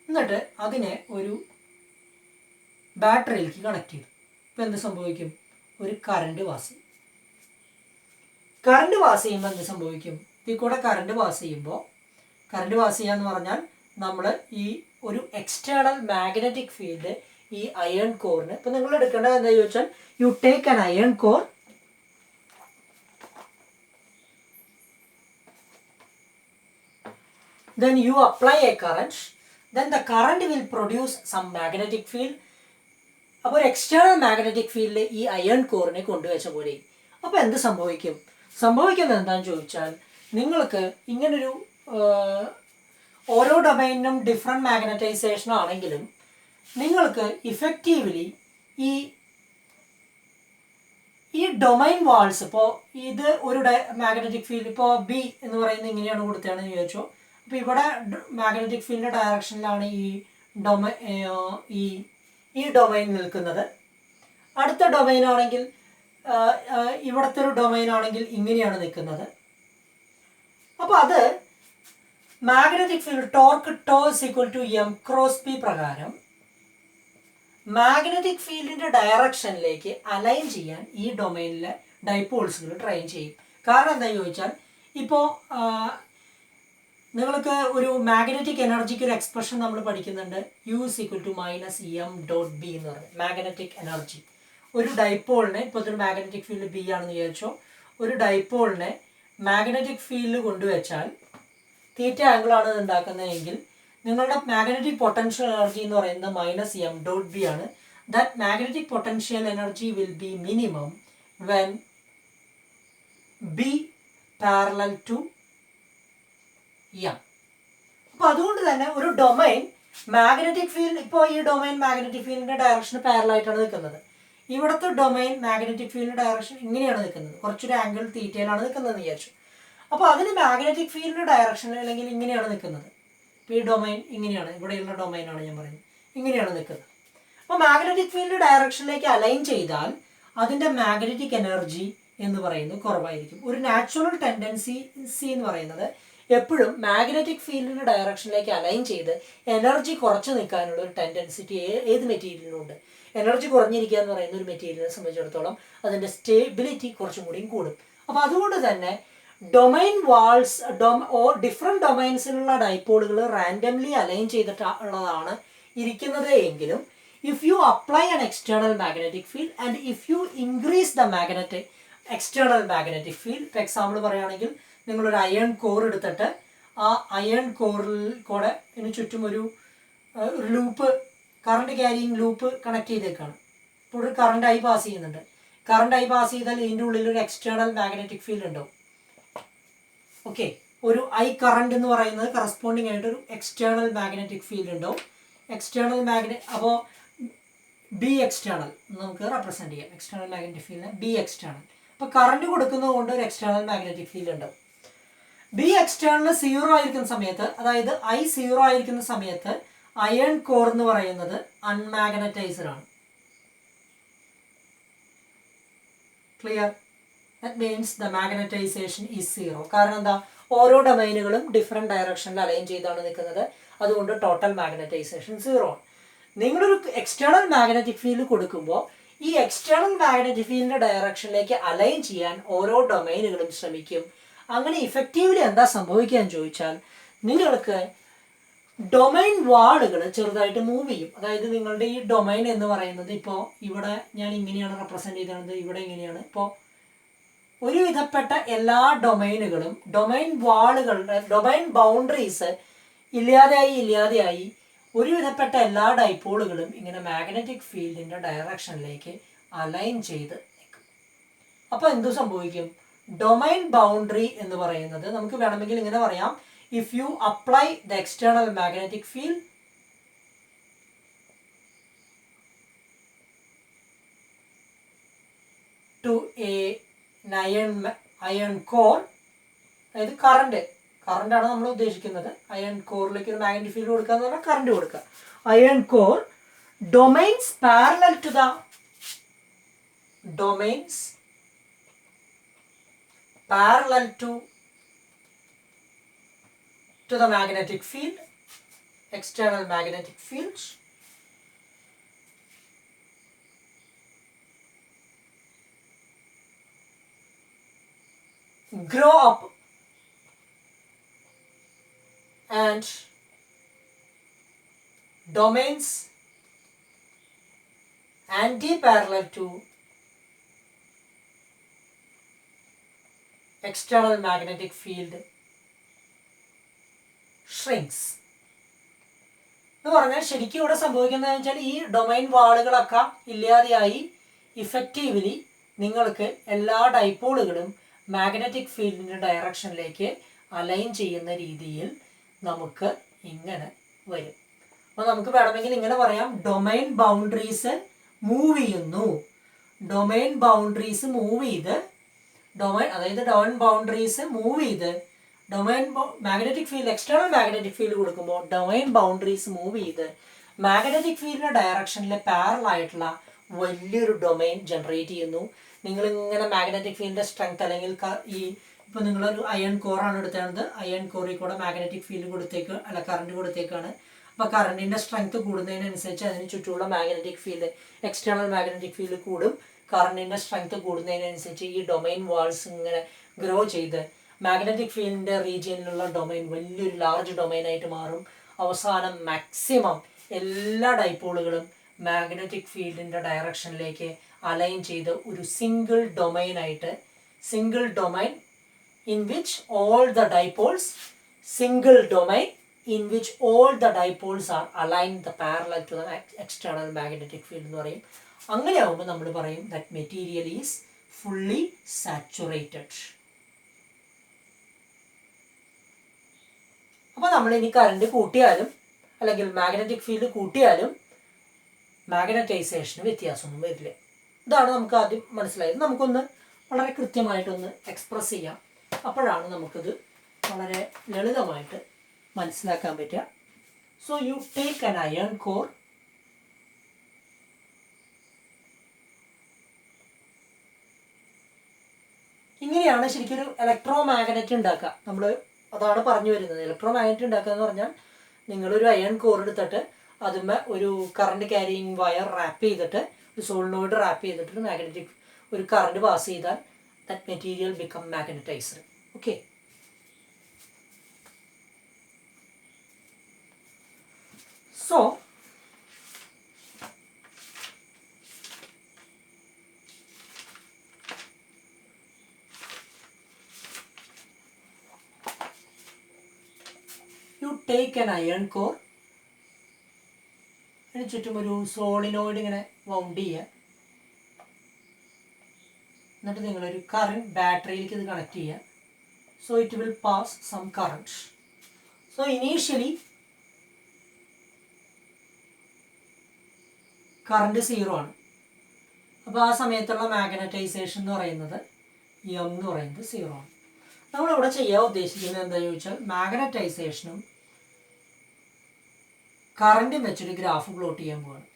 എന്നിട്ട് അതിനെ ഒരു ബാറ്ററിയിലേക്ക് കണക്ട് ചെയ്തു. ഇപ്പം എന്ത് സംഭവിക്കും? ഒരു കറണ്ട് പാസ് ചെയ്യും. കറണ്ട് പാസ് ചെയ്യുമ്പോൾ എന്ത് സംഭവിക്കും? ഇതിൽ കൂടെ കറണ്ട് പാസ് ചെയ്യുമ്പോൾ, കറണ്ട് പാസ് ചെയ്യാന്ന് പറഞ്ഞാൽ നമ്മൾ ഈ ഒരു എക്സ്റ്റേണൽ മാഗ്നറ്റിക് ഫീൽഡ് ഈ അയൺ കോറിന്, ഇപ്പം നിങ്ങൾ എടുക്കേണ്ടത് എന്താ ചോദിച്ചാൽ, you take an iron core, then you apply a current, then the current will produce some magnetic field. അപ്പോൾ ഒരു എക്സ്റ്റേണൽ മാഗ്നറ്റിക് ഫീൽഡ് ഈ അയൺ കോറിനെ കൊണ്ടുവച്ച പോലെ. അപ്പോൾ എന്ത് സംഭവിക്കും? സംഭവിക്കുന്നത് എന്താണെന്ന് ചോദിച്ചാൽ, നിങ്ങൾക്ക് ഇങ്ങനൊരു ഓരോ ഡൊമൈനിനും ഡിഫറെൻറ്റ് മാഗ്നറ്റൈസേഷൻ ആണെങ്കിലും നിങ്ങൾക്ക് ഇഫക്റ്റീവ്ലി ഈ ഡൊമൈൻ വാൾസ്, ഇപ്പോൾ ഇത് ഒരു മാഗ്നറ്റിക് ഫീൽഡ്, ഇപ്പോൾ ബി എന്ന് പറയുന്നത് ഇങ്ങനെയാണ് കൊടുത്തതാണെന്ന് വിചാരിച്ചോ. അപ്പോൾ ഇവിടെ മാഗ്നറ്റിക് ഫീൽഡിൻ്റെ ഡയറക്ഷനിലാണ് ഈ ഡൊമൈൻ നിൽക്കുന്നത്. അടുത്ത ഡൊമൈൻ ആണെങ്കിൽ, ഇവിടുത്തെ ഒരു ഡൊമൈൻ ആണെങ്കിൽ ഇങ്ങനെയാണ് നിൽക്കുന്നത്. അപ്പോൾ അത് magnetic field torque tau equal to M cross P പ്രകാരം മാഗ്നറ്റിക് ഫീൽഡിന്റെ ഡയറക്ഷനിലേക്ക് അലൈൻ ചെയ്യാൻ ഈ ഡൊമൈനിലെ ഡൈപോൾസുകൾ ട്രൈ ചെയ്യും. കാരണം എന്താ ചോദിച്ചാൽ, ഇപ്പോൾ നിങ്ങൾക്ക് ഒരു മാഗ്നറ്റിക് എനർജിക്ക് ഒരു എക്സ്പ്രഷൻ നമ്മൾ പഠിക്കുന്നുണ്ട്, യു ഈക്വൽ ടു -m.b എന്ന് പറയുന്നത് മാഗ്നറ്റിക് എനർജി. ഒരു ഡൈപോളിനെ, ഇപ്പോൾ ഒരു മാഗ്നറ്റിക് ഫീൽഡ് ബി ആണെന്ന് വിചാരിച്ചോ, ഒരു ഡൈപോളിനെ മാഗ്നറ്റിക് ഫീൽഡ് കൊണ്ടുവച്ചാൽ തീറ്റ ആംഗിളാണ് ഇത് ഉണ്ടാക്കുന്നതെങ്കിൽ നിങ്ങളുടെ മാഗ്നറ്റിക് പൊട്ടൻഷ്യൽ എനർജി എന്ന് പറയുന്നത് -m.b ആണ്. That magnetic potential energy will be minimum when B parallel to M. അപ്പോൾ അതുകൊണ്ട് തന്നെ ഒരു ഡൊമൈൻ മാഗ്നറ്റിക് ഫീൽഡ്, ഇപ്പോൾ ഈ ഡൊമൈൻ മാഗ്നറ്റിക് ഫീൽഡിന്റെ ഡയറക്ഷന് പാരലായിട്ടാണ് നിൽക്കുന്നത്. ഇവിടുത്തെ ഡൊമൈൻ മാഗ്നറ്റിക് ഫീൽഡിന്റെ ഡയറക്ഷൻ ഇങ്ങനെയാണ് നിൽക്കുന്നത്, കുറച്ചൊരു ആംഗിൾ തീറ്റയിലാണ് നിൽക്കുന്നത് വിചാരിച്ചു. അപ്പോൾ അതിന് മാഗ്നറ്റിക് ഫീൽഡിന്റെ ഡയറക്ഷൻ അല്ലെങ്കിൽ ഇങ്ങനെയാണ് നിൽക്കുന്നത്. ഇപ്പോൾ ഈ ഡൊമൈൻ ഇങ്ങനെയാണ്, ഇവിടെയുള്ള ഡൊമൈനാണ് ഞാൻ പറയുന്നത്, ഇങ്ങനെയാണ് നിൽക്കുന്നത്. അപ്പോൾ മാഗ്നറ്റിക് ഫീൽഡ് ഡയറക്ഷനിലേക്ക് അലൈൻ ചെയ്താൽ അതിൻ്റെ മാഗ്നറ്റിക് എനർജി എന്ന് പറയുന്നത് കുറവായിരിക്കും. ഒരു നാച്ചുറൽ ടെൻഡൻസി എന്ന് പറയുന്നത് എപ്പോഴും മാഗ്നറ്റിക് ഫീൽഡിൻ്റെ ഡയറക്ഷനിലേക്ക് അലൈൻ ചെയ്ത് എനർജി കുറച്ച് നിൽക്കാനുള്ള ഒരു ടെൻഡൻസിറ്റി ഏത് മെറ്റീരിയലിനും ഉണ്ട്. എനർജി കുറഞ്ഞിരിക്കുക എന്ന് പറയുന്ന ഒരു മെറ്റീരിയലിനെ സംബന്ധിച്ചിടത്തോളം അതിൻ്റെ സ്റ്റേബിലിറ്റി കുറച്ചും കൂടിയും കൂടും. അപ്പോൾ അതുകൊണ്ട് തന്നെ ഡൊമൈൻ വാൾസ് ഡിഫറെൻറ്റ് ഡൊമൈൻസിലുള്ള ഡൈപോളുകൾ റാൻഡംലി അലൈൻ ചെയ്തിട്ടുള്ളതാണ് ഇരിക്കുന്നത് എങ്കിലും if you apply an external magnetic field and if you increase the external magnetic field, for example പറയുകയാണെങ്കിൽ നിങ്ങളൊരു അയൺ കോർ എടുത്തിട്ട് ആ അയൺ കോറിൽ കൂടെ ഇതിന് ചുറ്റും ഒരു loop current carrying loop connect ചെയ്തേക്കാണ്. ഇപ്പോൾ ഒരു കറണ്ടായി പാസ് ചെയ്യുന്നുണ്ട്. കറണ്ടായി പാസ് ചെയ്താൽ ഇതിൻ്റെ ഉള്ളിൽ ഒരു എക്സ്റ്റേണൽ മാഗ്നറ്റിക് ഫീൽഡ് ഉണ്ടാവും. ഓക്കെ, ഒരു ഐ കറണ്ട് എന്ന് പറയുന്നത് കറസ്പോണ്ടിങ് ആയിട്ട് ഒരു എക്സ്റ്റേണൽ മാഗ്നറ്റിക് ഫീൽഡ് ഉണ്ടാവും. എക്സ്റ്റേണൽ അപ്പോൾ ബി എക്സ്റ്റേണൽ നമുക്ക് റെപ്രസെൻറ്റ് ചെയ്യാം. എക്സ്റ്റേണൽ മാഗ്നറ്റിക് ഫീൽഡിനെ ബി എക്സ്റ്റേണൽ. അപ്പോൾ കറണ്ട് കൊടുക്കുന്നത് കൊണ്ട് ഒരു എക്സ്റ്റേണൽ മാഗ്നറ്റിക് ഫീൽഡ് ഉണ്ടാവും. ബി എക്സ്റ്റേണൽ 0 ആയിരിക്കുന്ന സമയത്ത്, അതായത് ഐ 0 ആയിരിക്കുന്ന സമയത്ത് അയൺ കോർ എന്ന് പറയുന്നത് അൺമാഗ്നറ്റൈസ്ഡ് ആണ്. Clear? That means the magnetisation is 0. കാരണം എന്താ? ഓരോ ഡൊമൈനുകളും ഡിഫറെൻറ്റ് ഡയറക്ഷനിൽ അലൈൻ ചെയ്താണ് നിൽക്കുന്നത്. അതുകൊണ്ട് ടോട്ടൽ മാഗ്നറ്റൈസേഷൻ 0 ആണ്. നിങ്ങളൊരു എക്സ്റ്റേണൽ മാഗ്നറ്റിക് ഫീൽഡ് കൊടുക്കുമ്പോൾ ഈ എക്സ്റ്റേണൽ മാഗ്നറ്റിക് ഫീൽഡിൻ്റെ ഡയറക്ഷനിലേക്ക് അലൈൻ ചെയ്യാൻ ഓരോ ഡൊമൈനുകളും ശ്രമിക്കും. അങ്ങനെ ഇഫക്റ്റീവ്ലി എന്താ സംഭവിക്കുകയെന്ന് ചോദിച്ചാൽ നിങ്ങൾക്ക് ഡൊമൈൻ വാളുകൾ ചെറുതായിട്ട് മൂവ് ചെയ്യും. അതായത് നിങ്ങളുടെ ഈ ഡൊമൈൻ എന്ന് പറയുന്നത് ഇപ്പോൾ ഇവിടെ ഞാൻ ഇങ്ങനെയാണ് റെപ്രസെൻറ്റ് ചെയ്തത്, ഇവിടെ ഇങ്ങനെയാണ്. ഇപ്പോൾ ഒരുവിധപ്പെട്ട എല്ലാ ഡൊമൈനുകളും ഡൊമൈൻ വാളുകളുടെ ഡൊമൈൻ ബൗണ്ടറീസ് ഇല്ലാതെയായി ഒരുവിധപ്പെട്ട എല്ലാ ഡൈപോളുകളും ഇങ്ങനെ മാഗ്നറ്റിക് ഫീൽഡിൻ്റെ ഡയറക്ഷനിലേക്ക് അലൈൻ ചെയ്ത് നിൽക്കും. അപ്പോൾ എന്തു സംഭവിക്കും? ഡൊമൈൻ ബൗണ്ടറി എന്ന് പറയുന്നത് നമുക്ക് വേണമെങ്കിൽ ഇങ്ങനെ പറയാം: if you apply the external magnetic field to a iron core, അതായത് കറണ്ടാണ് നമ്മൾ ഉദ്ദേശിക്കുന്നത്. അയൺ കോറിലേക്ക് ഒരു മാഗ്നറ്റിക് ഫീൽഡ് കൊടുക്കുക എന്ന് പറഞ്ഞാൽ കറണ്ട് കൊടുക്കുക. Iron core domains parallel to the magnetic field, external magnetic fields, grow up and domains anti-parallel to external magnetic field shrinks. എന്ന് പറഞ്ഞാൽ ശരിക്കും ഇവിടെ സംഭവിക്കുന്നതെന്ന് വെച്ചാൽ ഈ ഡൊമൈൻ വാളുകളൊക്കെ ഇല്ലാതെയായി ഇഫക്റ്റീവ്ലി നിങ്ങൾക്ക് എല്ലാ ഡൈപോളുകളും മാഗ്നറ്റിക് ഫീൽഡിൻ്റെ ഡയറക്ഷനിലേക്ക് അലൈൻ ചെയ്യുന്ന രീതിയിൽ നമുക്ക് ഇങ്ങനെ വരും. അപ്പോൾ നമുക്ക് വേണമെങ്കിൽ ഇങ്ങനെ പറയാം: ഡൊമൈൻ ബൗണ്ടറീസ് മൂവ് ചെയ്യുന്നു. ഡൊമൈൻ ബൗണ്ടറീസ് മൂവ് ചെയ്ത് magnetic field external magnetic field കൊടുക്കുമ്പോൾ ഡൊമൈൻ ബൗണ്ടറീസ് മൂവ് ചെയ്ത് മാഗ്നറ്റിക് ഫീൽഡിൻ്റെ ഡയറക്ഷനിൽ പാരലൽ ആയിട്ടുള്ള വലിയൊരു ഡൊമൈൻ ജനറേറ്റ് ചെയ്യുന്നു. നിങ്ങളിങ്ങനെ മാഗ്നറ്റിക് ഫീൽഡിൻ്റെ സ്ട്രെങ്ത് അല്ലെങ്കിൽ ഈ ഇപ്പോൾ നിങ്ങളൊരു അയൺ കോറാണ് എടുത്തത്, അയൺ കോറിൽ കൂടെ മാഗ്നറ്റിക് ഫീൽഡ് കറണ്ട് കൊടുത്തേക്കാണ്. അപ്പോൾ കറണ്ടിൻ്റെ സ്ട്രെങ്ത് കൂടുന്നതിനനുസരിച്ച് അതിന് ചുറ്റുമുള്ള magnetic field external magnetic field കൂടും. കറണ്ടിൻ്റെ സ്ട്രെങ്ത് കൂടുന്നതിനനുസരിച്ച് ഈ ഡൊമൈൻ വാൾസ് ഇങ്ങനെ ഗ്രോ ചെയ്ത് മാഗ്നറ്റിക് ഫീൽഡിൻ്റെ റീജിയനിലുള്ള ഡൊമൈൻ വലിയൊരു ലാർജ് ഡൊമൈനായിട്ട് മാറും. അവസാനം മാക്സിമം എല്ലാ ഡൈപോളുകളും മാഗ്നറ്റിക് ഫീൽഡിൻ്റെ ഡയറക്ഷനിലേക്ക് അലൈൻ ചെയ്ത് ഒരു single domain in which all the dipoles are aligned the parallel to the external magnetic field എന്ന് പറയും. അങ്ങനെയാവുമ്പോൾ നമ്മൾ പറയും that material is fully saturated. അപ്പോൾ നമ്മൾ ഇനി കറണ്ട് കൂട്ടിയാലും അല്ലെങ്കിൽ മാഗ്നറ്റിക് ഫീൽഡ് കൂട്ടിയാലും മാഗ്നറ്റൈസേഷന് വ്യത്യാസമൊന്നും വരില്ല. ഇതാണ് നമുക്ക് ആദ്യം മനസ്സിലായത്. നമുക്കൊന്ന് വളരെ കൃത്യമായിട്ടൊന്ന് എക്സ്പ്രസ് ചെയ്യാം. അപ്പോഴാണ് നമുക്കത് വളരെ ലളിതമായിട്ട് മനസ്സിലാക്കാൻ പറ്റുക. So you take an iron core, ഇങ്ങനെയാണ് ശരിക്കും ഒരു ഇലക്ട്രോ മാഗ്നറ്റ് ഉണ്ടാക്കുക. നമ്മൾ അതാണ് പറഞ്ഞു വരുന്നത്. ഇലക്ട്രോ മാഗ്നറ്റ് ഉണ്ടാക്കുക എന്ന് പറഞ്ഞാൽ നിങ്ങളൊരു അയൺ കോർ എടുത്തിട്ട് അതുമ്മേ ഒരു കറണ്ട് ക്യാരിയിങ് വയർ റാപ്പ് ചെയ്തിട്ട് ഒരു സോളിനോയിഡ് റാപ്പ് ചെയ്തിട്ട് മാഗ്നറ്റിക് ഒരു കറണ്ട് പാസ് ചെയ്താൽ that material become magnetised. Okay, so you take an iron core, അതിന് ചുറ്റും ഒരു സോളിനോയിഡ് ഇങ്ങനെ വൗണ്ട് ചെയ്യുക. എന്നിട്ട് നിങ്ങളൊരു കറണ്ട് ബാറ്ററിയിലേക്ക് ഇത് കണക്ട് ചെയ്യുക. So it will pass some current. So initially current 0 ആണ്. അപ്പോൾ ആ സമയത്തുള്ള മാഗ്നറ്റൈസേഷൻ എന്ന് പറയുന്നത് എം എന്ന് പറയുന്നത് 0 ആണ്. നമ്മളിവിടെ ചെയ്യാൻ ഉദ്ദേശിക്കുന്നത് എന്താണെന്ന് ചോദിച്ചാൽ മാഗ്നറ്റൈസേഷനും കറണ്ടും വെച്ചൊരു ഗ്രാഫ് പ്ലോട്ട് ചെയ്യാൻ പോവാണ്.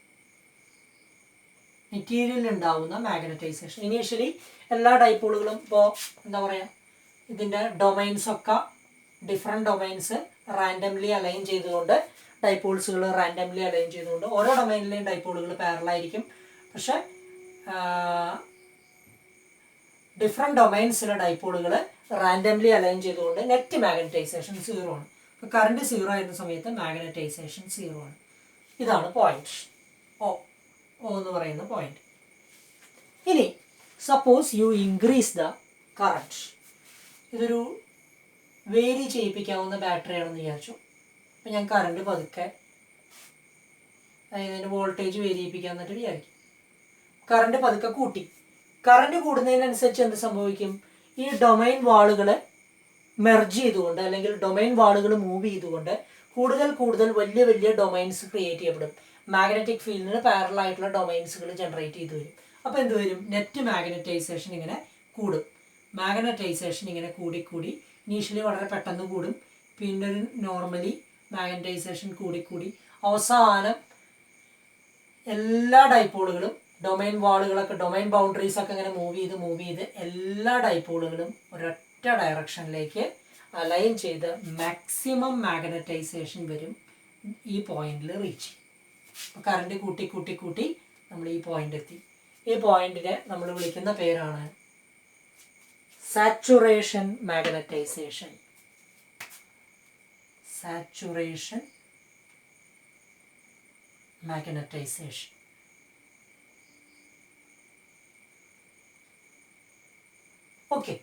മെറ്റീരിയലിൽ ഉണ്ടാവുന്ന മാഗ്നറ്റൈസേഷൻ ഇനീഷ്യലി എല്ലാ ഡൈപോളുകളും ഇപ്പോൾ എന്താ പറയുക, ഇതിൻ്റെ ഡൊമൈൻസൊക്കെ ഡിഫറെൻറ്റ് ഡൊമൈൻസ് റാൻഡംലി അലൈൻ ചെയ്തുകൊണ്ട് ഡൈപോൾസുകൾ റാൻഡംലി അലൈൻ ചെയ്തുകൊണ്ട് ഓരോ ഡൊമൈനിലെയും ഡൈപോളുകൾ പാരലായിരിക്കും. പക്ഷേ ഡിഫറെൻറ്റ് ഡൊമൈൻസിലെ ഡൈപോളുകൾ റാൻഡംലി അലൈൻ ചെയ്തുകൊണ്ട് നെറ്റ് മാഗ്നറ്റൈസേഷൻ 0 ആണ്. അപ്പോൾ കറണ്ട് 0 ആയിരുന്ന സമയത്ത് മാഗ്നറ്റൈസേഷൻ 0 ആണ്. ഇതാണ് പോയിന്റ് ഓ എന്ന് പറയുന്ന പോയിന്റ്. ഇനി suppose you increase the current. ഇതൊരു വേരി ചെയ്യിപ്പിക്കാവുന്ന ബാറ്ററിയാണെന്ന് വിചാരിച്ചു. അപ്പം ഞാൻ കറണ്ട് പതുക്കെ, അതായത് അതിൻ്റെ വോൾട്ടേജ് വേരി ചെയ്യിപ്പിക്കാൻ എന്നിട്ട് വിചാരിക്കും. കറണ്ട് പതുക്കെ കൂട്ടി. കറണ്ട് കൂടുന്നതിനനുസരിച്ച് എന്ത് സംഭവിക്കും? ഈ ഡൊമൈൻ വാളുകൾ മെർജ് ചെയ്തുകൊണ്ട് അല്ലെങ്കിൽ ഡൊമൈൻ വാളുകൾ മൂവ് ചെയ്തുകൊണ്ട് കൂടുതൽ കൂടുതൽ വലിയ വലിയ ഡൊമൈൻസ് ക്രിയേറ്റ് ചെയ്യപ്പെടും. മാഗ്നറ്റിക് ഫീൽഡിന് പാരലൽ ആയിട്ടുള്ള ഡൊമൈൻസുകൾ ജനറേറ്റ് ചെയ്ത് വരും. അപ്പോൾ എന്ത് വരും? നെറ്റ് മാഗ്നറ്റൈസേഷൻ ഇങ്ങനെ കൂടും. മാഗ്നറ്റൈസേഷൻ ഇങ്ങനെ കൂടിക്കൂടി ഇനീഷ്യലി വളരെ പെട്ടെന്ന് കൂടും. പിന്നെ ഒരു നോർമലി മാഗ്നറ്റൈസേഷൻ കൂടിക്കൂടി അവസാനം എല്ലാ ഡൈപോളുകളും ഡൊമൈൻ വാളുകളൊക്കെ ഡൊമൈൻ ബൗണ്ടറീസൊക്കെ ഇങ്ങനെ മൂവ് ചെയ്ത് എല്ലാ ഡൈപോളുകളും ഒരൊറ്റ ഡയറക്ഷനിലേക്ക് അലൈൻ ചെയ്ത് മാക്സിമം മാഗ്നറ്റൈസേഷൻ വരും. ഈ പോയിന്റിൽ റീച്ച് ചെയ്യും. അപ്പോൾ കറണ്ട് കൂട്ടി നമ്മൾ ഈ പോയിന്റ് എത്തി. ഈ പോയിന്റിനെ നമ്മൾ വിളിക്കുന്ന പേരാണ് saturation magnetisation. Saturation magnetisation. Okay,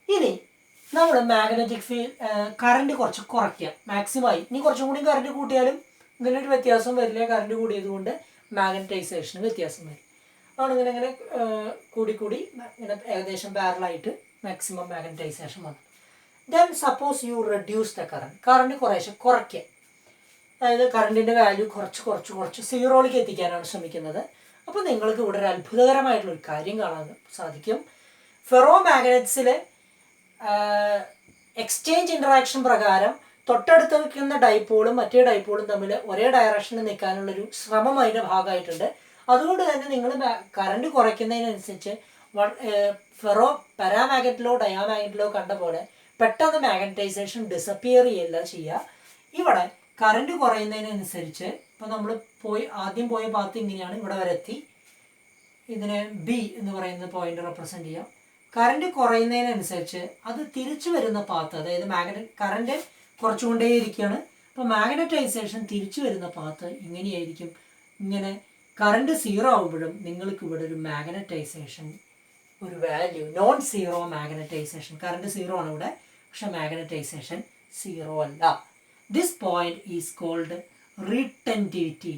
ഇനി നമ്മൾ മാഗ്നറ്റിക് ഫീൽഡ് കറണ്ട് കുറച്ച് കുറയ്ക്കുക. മാക്സിമമായി ഇനി കുറച്ചും കൂടി കറണ്ട് കൂട്ടിയാലും ഇതിനൊരു വ്യത്യാസം വരില്ല. കറണ്ട് കൂടിയത് കൊണ്ട് മാഗ്നറ്റൈസേഷന് വ്യത്യാസം വരും. ആണ് ഇങ്ങനെ കൂടി ഇങ്ങനെ ഏകദേശം പാരലായിട്ട് മാക്സിമം മാഗ്നറ്റൈസേഷൻ വന്നു. Then suppose you reduce the current കുറേശ്ശെ കുറയ്ക്കുക. അതായത് കറണ്ടിൻ്റെ വാല്യൂ കുറച്ച് സീറോയിലേക്ക് എത്തിക്കാനാണ് ശ്രമിക്കുന്നത്. അപ്പോൾ നിങ്ങൾക്ക് ഇവിടെ ഒരു അത്ഭുതകരമായിട്ടുള്ളൊരു കാര്യം കാണാൻ സാധിക്കും. ഫെറോ മാഗ്നറ്റ്സിലെ എക്സ്ചേഞ്ച് ഇൻട്രാക്ഷൻ പ്രകാരം തൊട്ടടുത്ത് നിൽക്കുന്ന ഡൈപോളും മറ്റേ ഡൈപോളും തമ്മിൽ ഒരേ ഡയറക്ഷനിൽ നിൽക്കാനുള്ളൊരു ശ്രമം അതിൻ്റെ ഭാഗമായിട്ടുണ്ട്. അതുകൊണ്ട് തന്നെ നിങ്ങൾ കറണ്ട് കുറയ്ക്കുന്നതിനനുസരിച്ച് ഫെറോ പാരാമാഗ്നറ്റിലോ ഡയാമാഗ്നറ്റിലോ കണ്ട പോലെ പെട്ടെന്ന് മാഗ്നറ്റൈസേഷൻ ഡിസപ്പിയർ ചെയ്യല്ല ചെയ്യുക. ഇവിടെ കറണ്ട് കുറയുന്നതിനനുസരിച്ച് ഇപ്പോൾ നമ്മൾ ആദ്യം പോയ പാത്ത് ഇങ്ങനെയാണ്, ഇവിടെ വരെ എത്തി. ഇതിനെ ബി എന്ന് പറയുന്ന പോയിന്റ് റെപ്രസെൻറ്റ് ചെയ്യാം. കറണ്ട് കുറയുന്നതിനനുസരിച്ച് അത് തിരിച്ചു വരുന്ന പാത്ത്, അതായത് കറണ്ട് കുറച്ചുകൊണ്ടേയിരിക്കുകയാണ്. അപ്പോൾ മാഗ്നറ്റൈസേഷൻ തിരിച്ചു വരുന്ന പാത്ത് ഇങ്ങനെയായിരിക്കും. ഇങ്ങനെ കറണ്ട് 0 ആവുമ്പോഴും നിങ്ങൾക്ക് ഇവിടെ ഒരു മാഗ്നറ്റൈസേഷൻ ഒരു value non zero magnetisation. Current 0 ആണ് ഇവിടെ, പക്ഷെ മാഗ്നറ്റൈസേഷൻ 0 അല്ല. This point is called retentivity.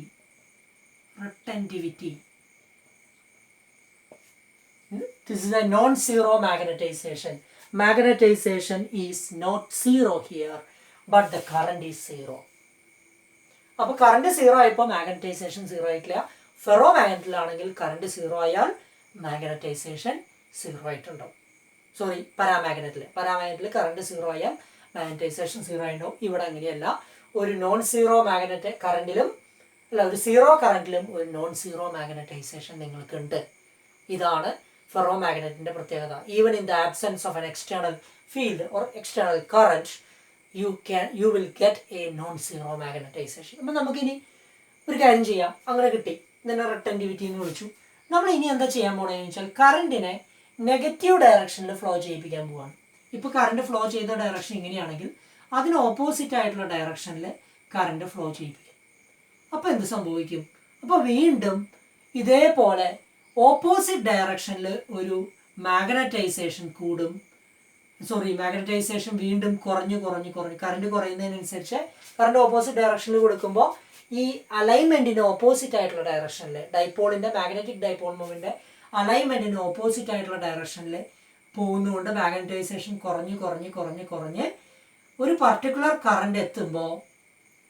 This is a non-zero magnetization. Magnetization is not 0 here, but the current is 0. അപ്പോൾ കറണ്ട് 0 ആയപ്പോൾ മാഗ്നറ്റൈസേഷൻ 0 ആയിട്ടില്ല. ഫെറോ മാഗ്നറ്റിലാണെങ്കിൽ കറണ്ട് 0 ആയാൽ മാഗ്നറ്റൈസേഷൻ 0 ആയിട്ടുണ്ടാവും. സോറി, പാരാമാഗ്നറ്റിൽ കറണ്ട് 0 ആയാൽ മാഗ്നറ്റൈസേഷൻ 0 ആയിട്ടുണ്ടാവും. ഇവിടെ അങ്ങനെയല്ല. ഒരു നോൺ സീറോ മാഗ്നറ്റ് കറണ്ടിലും ഒരു സീറോ കറണ്ടിലും ഒരു നോൺ സീറോ മാഗ്നറ്റൈസേഷൻ നിങ്ങൾക്കുണ്ട്. ഇതാണ് ഫെറോമാഗ്നറ്റിൻ്റെ പ്രത്യേകത. Even in the absence of an external field or external current you will get a non-zero magnetization. അപ്പം നമുക്കിനി ഒരു കാര്യം ചെയ്യാം. അങ്ങനെ കിട്ടി, ഇതിനെ റെറ്റൻറ്റിവിറ്റി എന്ന് വിളിച്ചു. നമ്മൾ ഇനി എന്താ ചെയ്യാൻ പോകണമെന്ന് വെച്ചാൽ കറണ്ടിനെ നെഗറ്റീവ് ഡയറക്ഷനിൽ ഫ്ലോ ചെയ്യിപ്പിക്കാൻ പോവാണ്. ഇപ്പോൾ കറണ്ട് ഫ്ലോ ചെയ്ത ഡയറക്ഷൻ ഇങ്ങനെയാണെങ്കിൽ അതിന് ഓപ്പോസിറ്റ് ആയിട്ടുള്ള ഡയറക്ഷനിൽ കറണ്ട് ഫ്ലോ ചെയ്യിപ്പിക്കും. അപ്പോൾ എന്ത് സംഭവിക്കും? അപ്പോൾ വീണ്ടും ഇതേപോലെ ഓപ്പോസിറ്റ് ഡയറക്ഷനിൽ ഒരു മാഗ്നറ്റൈസേഷൻ കൂടും. മാഗ്നറ്റൈസേഷൻ വീണ്ടും കുറഞ്ഞ് കറണ്ട് കുറയുന്നതിനനുസരിച്ച് കറണ്ട് ഓപ്പോസിറ്റ് ഡയറക്ഷനിൽ കൊടുക്കുമ്പോൾ ഈ അലൈൻമെൻറ്റിന് ഓപ്പോസിറ്റ് ആയിട്ടുള്ള ഡയറക്ഷനിൽ ഡൈപോളിൻ്റെ മാഗ്നറ്റിക് ഡൈപോൾ മൂവിൻ്റെ അലൈൻമെൻറ്റിന് ഓപ്പോസിറ്റ് ആയിട്ടുള്ള ഡയറക്ഷനിൽ പോകുന്നതുകൊണ്ട് മാഗ്നറ്റൈസേഷൻ കുറഞ്ഞ് ഒരു പർട്ടിക്കുലർ കറണ്ട് എത്തുമ്പോൾ,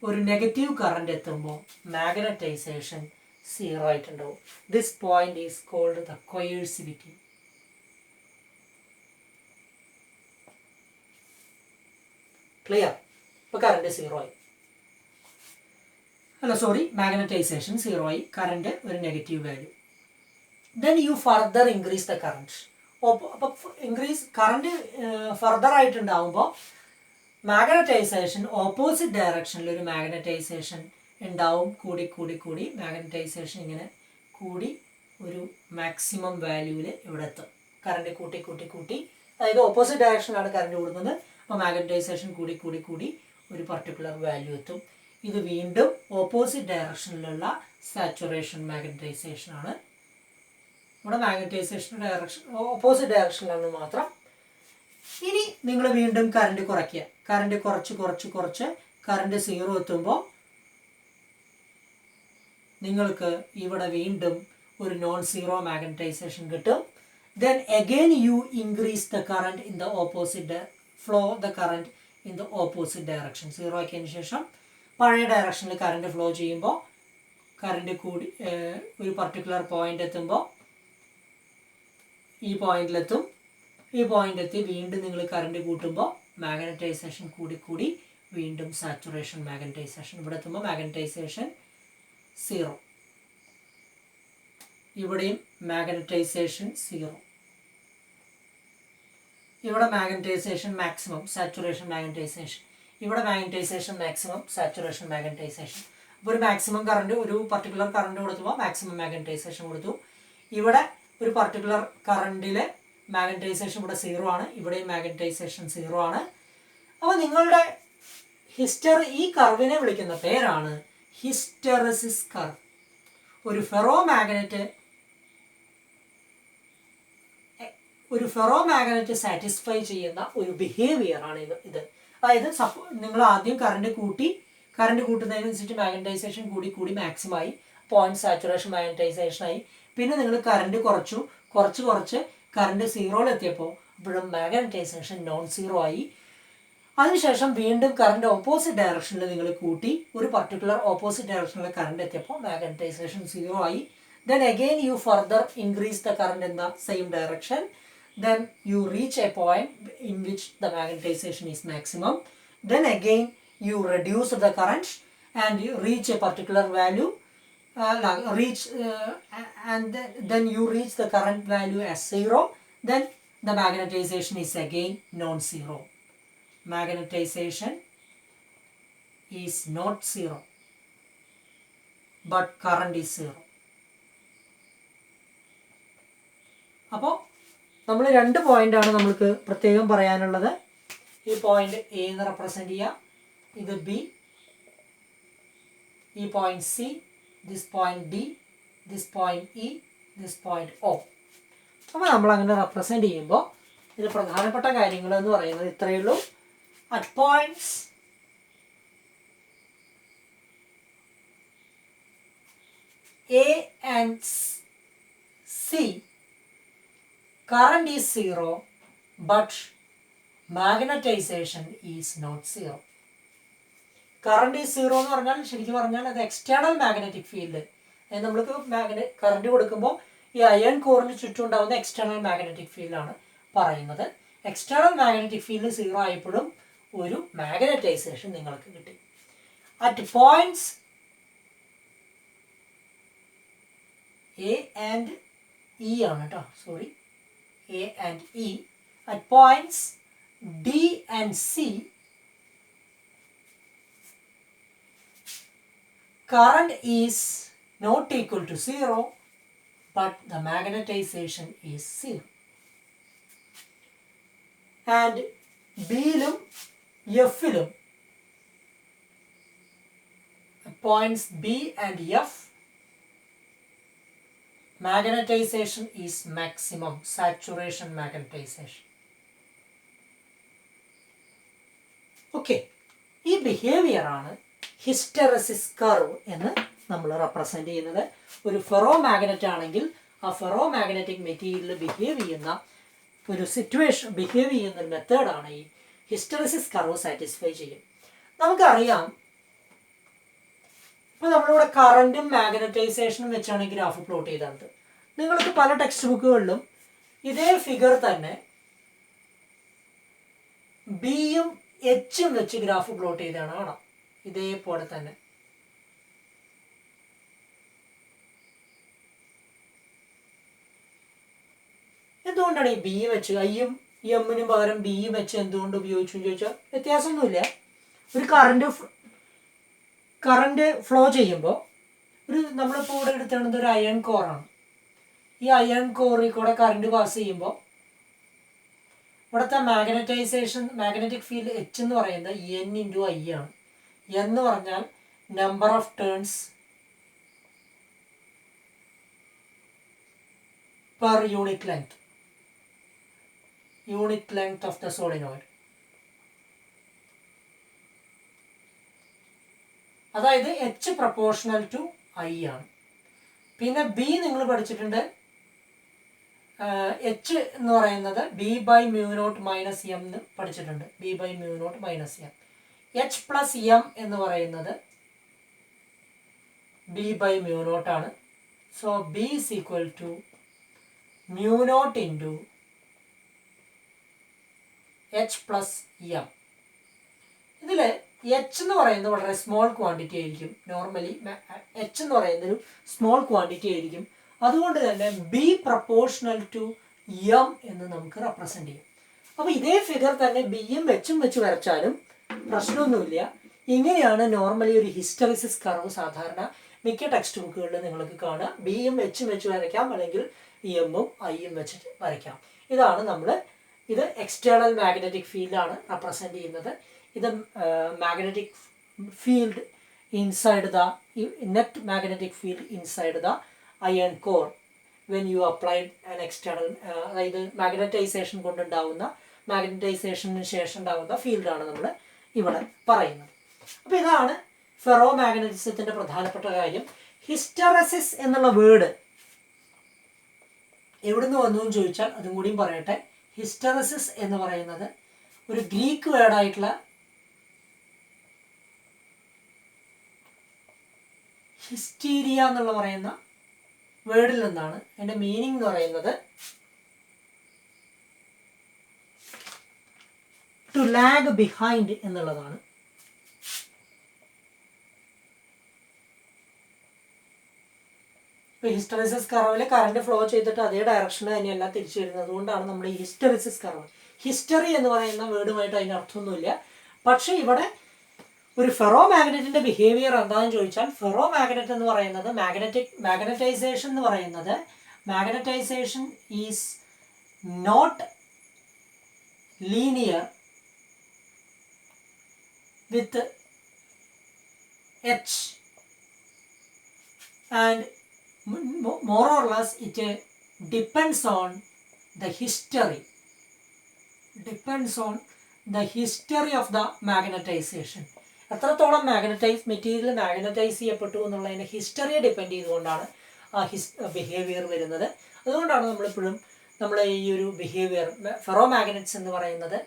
ഒരു നെഗറ്റീവ് കറണ്ട് എത്തുമ്പോൾ മാഗ്നറ്റൈസേഷൻ സീറോ ആയിട്ടുണ്ടാവും. This point is called the coercivity. Clear? ഇപ്പോൾ കറണ്ട് സീറോ ആയി, മാഗ്നറ്റൈസേഷൻ സീറോ ആയി, കറണ്ട് ഒരു negative value. Then you further increase the current. അപ്പോൾ കറണ്ട് ഫർദർ ആയിട്ടുണ്ടാവുമ്പോൾ മാഗ്നറ്റൈസേഷൻ ഓപ്പോസിറ്റ് ഡയറക്ഷനിൽ ഒരു മാഗ്നറ്റൈസേഷൻ ഉണ്ടാവും. കൂടി മാഗ്നറ്റൈസേഷൻ ഇങ്ങനെ കൂടി ഒരു മാക്സിമം വാല്യൂവിൽ ഇവിടെ എത്തും. കറണ്ട് കൂട്ടി അതായത് ഓപ്പോസിറ്റ് ഡയറക്ഷനിലാണ് കറണ്ട് കൂടുന്നത്. അപ്പോൾ മാഗ്നറ്റൈസേഷൻ കൂടി ഒരു പർട്ടിക്കുലർ വാല്യൂ എത്തും. ഇത് വീണ്ടും ഓപ്പോസിറ്റ് ഡയറക്ഷനിലുള്ള സാച്ചുറേഷൻ മാഗ്നറ്റൈസേഷൻ ആണ്. ഇവിടെ മാഗ്നറ്റൈസേഷൻ ഡയറക്ഷൻ ഓപ്പോസിറ്റ് ഡയറക്ഷനിലാണ് മാത്രം. ഇനി നിങ്ങൾ വീണ്ടും കറണ്ട് കുറയ്ക്കുക. കറണ്ട് കുറച്ച് കറണ്ട് സീറോ എത്തുമ്പോൾ നിങ്ങൾക്ക് ഇവിടെ വീണ്ടും ഒരു നോൺ സീറോ മാഗ്നറ്റൈസേഷൻ കിട്ടും. Then again you increase the current in the opposite flow the current in the opposite direction. Zero ആക്കിയതിന് ശേഷം പഴയ ഡയറക്ഷനിൽ കറണ്ട് ഫ്ലോ ചെയ്യുമ്പോൾ കറണ്ട് കൂടി ഒരു പർട്ടിക്കുലർ പോയിന്റ് എത്തുമ്പോൾ ഈ പോയിന്റിലെത്തും. ഈ പോയിന്റ് എത്തി വീണ്ടും നിങ്ങൾ കറണ്ട് കൂട്ടുമ്പോൾ മാഗ്നറ്റൈസേഷൻ കൂടി വീണ്ടും സാച്ചുറേഷൻ മാഗ്നറ്റൈസേഷൻ. ഇവിടെ എത്തുമ്പോൾ മാഗ്നറ്റൈസേഷൻ സീറോ, ഇവിടെയും മാഗ്നറ്റൈസേഷൻ സീറോ, ഇവിടെ മാഗ്നറ്റൈസേഷൻ മാക്സിമം സാച്ചുറേഷൻ മാഗ്നറ്റൈസേഷൻ, ഇവിടെ മാഗ്നറ്റൈസേഷൻ മാക്സിമം സാച്ചുറേഷൻ മാഗ്നറ്റൈസേഷൻ. അപ്പോൾ ഒരു മാക്സിമം കറണ്ട് ഒരു പർട്ടിക്കുലർ കറണ്ട് കൊടുത്തുമ്പോൾ മാക്സിമം മാഗ്നറ്റൈസേഷൻ കൊടുത്തു. ഇവിടെ ഒരു പർട്ടിക്കുലർ കറണ്ടിലെ മാഗ്നറ്റൈസേഷൻ ഇവിടെ സീറോ ആണ്, ഇവിടെയും മാഗ്നറ്റൈസേഷൻ സീറോ ആണ്. അപ്പോൾ നിങ്ങളുടെ ഈ കർവിനെ വിളിക്കുന്ന പേരാണ് ഹിസ്റ്റെറിസിസ് കർവ്. ഒരു ഫെറോമാഗ്നറ്റ് സാറ്റിസ്ഫൈ ചെയ്യുന്ന ഒരു ബിഹേവിയർ ആണ് ഇത്. അതായത് നിങ്ങൾ ആദ്യം കറണ്ട് കൂട്ടുന്നതിനനുസരിച്ച് മാഗ്നറ്റൈസേഷൻ കൂടി മാക്സിമം ആയി, പോയിന്റ് സാച്ചുറേഷൻ മാഗ്നറ്റൈസേഷൻ ആയി. പിന്നെ നിങ്ങൾ കറണ്ട് കുറച്ച് കറണ്ട് സീറോയിലെത്തിയപ്പോൾ ഇപ്പോഴും മാഗ്നറ്റൈസേഷൻ നോൺ സീറോ ആയി. അതിനുശേഷം വീണ്ടും കറണ്ട് ഓപ്പോസിറ്റ് ഡയറക്ഷനിൽ നിങ്ങൾ കൂട്ടി, ഒരു പർട്ടിക്കുലർ ഓപ്പോസിറ്റ് ഡയറക്ഷനിൽ കറണ്ട് എത്തിയപ്പോൾ മാഗ്നറ്റൈസേഷൻ സീറോ ആയി. Then again you further increase the current in the same direction. Then you reach a point in which the magnetization is maximum. Then again you reduce the current and you reach a particular value. Then you reach the current value as zero. Then the magnetization is again non-zero. Magnetization is not zero, but current is zero. അപ്പോൾ നമ്മൾ രണ്ട് പോയിന്റാണ് നമ്മൾക്ക് പ്രത്യേകം പറയാനുള്ളത്. ഈ പോയിന്റ് എ എന്ന് റെപ്രസെന്റ് ചെയ്യാം, ഇത് ബി, ഈ point C, this point D, this point E, this point O. അപ്പോൾ നമ്മൾ അങ്ങനെ റെപ്രസെന്റ് ചെയ്യുമ്പോൾ ഇതിൽ പ്രധാനപ്പെട്ട കാര്യങ്ങൾ എന്ന് പറയുന്നത് ഇത്രയേ ഉള്ളൂ. At points A and C current is zero, but magnetization is not zero. Current is zero എന്ന് പറഞ്ഞാൽ ശരിക്കും പറഞ്ഞാൽ അത് എക്സ്റ്റേണൽ മാഗ്നറ്റിക് ഫീൽഡ്. നമ്മൾക്ക് കറണ്ട് കൊടുക്കുമ്പോൾ ഈ അയൺ കോറിന് ചുറ്റും ഉണ്ടാകുന്ന എക്സ്റ്റേണൽ മാഗ്നറ്റിക് ഫീൽഡാണ് പറയുന്നത്. എക്സ്റ്റേണൽ മാഗ്നറ്റിക് ഫീൽഡ് സീറോ ആയപ്പോഴും ഒരു മാഗ്നറ്റൈസേഷൻ നിങ്ങൾക്ക് കിട്ടി. At points A and E ആണ് കേട്ടോ, sorry, A and E. At points D and C, current is not equal to 0, but the magnetization is 0. And Bയിലും Fയിലും points B and F, magnetization is maximum, saturation magnetization. Okay, ഈ ബിഹേവിയർ ആണ് ഹിസ്റ്റെറിസിസ് കർവ് എന്ന് നമ്മൾ റെപ്രസെൻ്റ് ചെയ്യുന്നത്. ഒരു ഫെറോ മാഗ്നറ്റ് ആണെങ്കിൽ ആ ഫെറോ മാഗ്നറ്റിക് മെറ്റീരിയൽ ബിഹേവ് ചെയ്യുന്ന ഒരു സിറ്റുവേഷൻ, ബിഹേവ് ചെയ്യുന്ന ഒരു മെത്തേഡാണ് ഈ ഹിസ്റ്റെറിസിസ് കർവ് സാറ്റിസ്ഫൈ ചെയ്യും. നമുക്കറിയാം, ഇപ്പോൾ നമ്മളിവിടെ കറൻറ്റും മാഗ്നറ്റൈസേഷനും വെച്ചാണ് ഈ ഗ്രാഫ് പ്ലോട്ട് ചെയ്തത്. നിങ്ങൾക്ക് പല ടെക്സ്റ്റ് ബുക്കുകളിലും ഇതേ ഫിഗർ തന്നെ ബിയും എച്ചും വെച്ച് ഗ്രാഫ് പ്ലോട്ട് ചെയ്താണ് കാണാം, ഇതേപോലെ തന്നെ. എന്തുകൊണ്ടാണ് ഈ ബി വെച്ച് ഐയും എമ്മിനും പകരം ബി വെച്ച് എന്തുകൊണ്ട് ഉപയോഗിച്ചു എന്ന് ചോദിച്ചാൽ വ്യത്യാസമൊന്നുമില്ല. ഒരു കറണ്ട് ഫ്ലോ ചെയ്യുമ്പോൾ നമ്മളിപ്പോൾ ഇവിടെ എടുത്തേണ്ടത് ഒരു അയൺ കോറാണ്. ഈ അയൺ കോറിൽ കൂടെ കറണ്ട് പാസ് ചെയ്യുമ്പോൾ ഇവിടുത്തെ മാഗ്നറ്റിക് ഫീൽഡ് എച്ച് എന്ന് പറയുന്നത് എൻ ഇൻറ്റു ഐ ആണ്. എന്ന് പറഞ്ഞാൽ number of turns per unit length of the solenoid. അതായത് എച്ച് പ്രപ്പോർഷണൽ ടു ഐ ആണ്. പിന്നെ ബി നിങ്ങൾ പഠിച്ചിട്ടുണ്ട്, എച്ച് എന്ന് പറയുന്നത് B by mu naught minus M എന്ന് പഠിച്ചിട്ടുണ്ട്. B by mu naught minus M. H plus M എന്ന് പറയുന്നത് ബി ബൈ മ്യൂ നോട്ട് ആണ്. So B is equal to mu naught into H plus M. ഇതിൽ എച്ച് എന്ന് പറയുന്നത് വളരെ സ്മോൾ ക്വാണ്ടിറ്റി ആയിരിക്കും. നോർമലി എച്ച് എന്ന് പറയുന്നത് ഒരു സ്മോൾ ക്വാണ്ടിറ്റി ആയിരിക്കും. അതുകൊണ്ട് തന്നെ ബി പ്രപ്പോർഷണൽ ടു എം എന്ന് നമുക്ക് റെപ്രസെൻ്റ് ചെയ്യും. അപ്പോൾ ഇതേ ഫിഗർ തന്നെ ബിയും എച്ചും വെച്ച് വരച്ചാലും പ്രശ്നമൊന്നുമില്ല. ഇങ്ങനെയാണ് നോർമലി ഒരു ഹിസ്റ്ററിസിസ് കർവ് സാധാരണ മിക്ക ടെക്സ്റ്റ് ബുക്കുകളിൽ നിങ്ങൾക്ക് കാണുക. ബിയും എച്ചും വെച്ച് വരയ്ക്കാം, അല്ലെങ്കിൽ എമ്മും ഐയും വെച്ചിട്ട് വരയ്ക്കാം. ഇതാണ് ഇത് എക്സ്റ്റേണൽ മാഗ്നറ്റിക് ഫീൽഡാണ് റെപ്രസെൻ്റ് ചെയ്യുന്നത്. ഇത് magnetic field inside the net magnetic field inside the iron core when you applied an external, അതായത് മാഗ്നറ്റൈസേഷൻ കൊണ്ടുണ്ടാവുന്ന, മാഗ്നറ്റൈസേഷന് ശേഷം ഉണ്ടാകുന്ന ഫീൽഡാണ് നമ്മൾ ഇവിടെ പറയുന്നത്. അപ്പോൾ ഇതാണ് ഫെറോ മാഗ്നറ്റിസത്തിൻ്റെ പ്രധാനപ്പെട്ട കാര്യം. ഹിസ്റ്റെറിസിസ് എന്നുള്ള വേർഡ് എവിടുന്ന് വന്നു എന്ന് ചോദിച്ചാൽ അതും കൂടിയും പറയട്ടെ. ഹിസ്റ്റെറിസിസ് എന്ന് പറയുന്നത് ഒരു ഗ്രീക്ക് വേർഡായിട്ടുള്ള ഹിസ്റ്റീരിയ എന്നുള്ള പറയുന്ന വേർഡിൽ നിന്നാണ്. അതിൻ്റെ മീനിങ് എന്ന് പറയുന്നത് ടു ലാഗ് ബിഹൈൻഡ് എന്നുള്ളതാണ്. ഇപ്പോൾ ഹിസ്റ്ററിസിസ് കർവിൽ കറണ്ട് ഫ്ലോ ചെയ്തിട്ട് അതേ ഡയറക്ഷനിൽ തന്നെയല്ല തിരിച്ചു വരുന്നത്. അതുകൊണ്ടാണ് നമ്മൾ ഈ ഹിസ്റ്ററിസിസ് കർവ്. ഹിസ്റ്ററി എന്ന് പറയുന്ന വേർഡുമായിട്ട് അതിന് അർത്ഥമൊന്നുമില്ല. പക്ഷേ ഇവിടെ ഒരു ഫെറോ മാഗ്നറ്റിൻ്റെ ബിഹേവിയർ എന്താണെന്ന് ചോദിച്ചാൽ, ഫെറോ മാഗ്നറ്റ് എന്ന് പറയുന്നത് മാഗ്നറ്റൈസേഷൻ എന്ന് പറയുന്നത്, magnetization is not linear with H and more or less it depends on the history of the magnetization. എത്രത്തോളം മെറ്റീരിയൽ മാഗ്നറ്റൈസ് ചെയ്യപ്പെട്ടു എന്നുള്ളതിൻ്റെ ഹിസ്റ്ററിയെ ഡിപ്പെൻഡ് ചെയ്തുകൊണ്ടാണ് ആ ബിഹേവിയർ വരുന്നത്. അതുകൊണ്ടാണ് നമ്മളെപ്പോഴും ഈ ഒരു ബിഹേവിയർ ഫെറോ മാഗ്നറ്റ്സ് എന്ന് പറയുന്നത്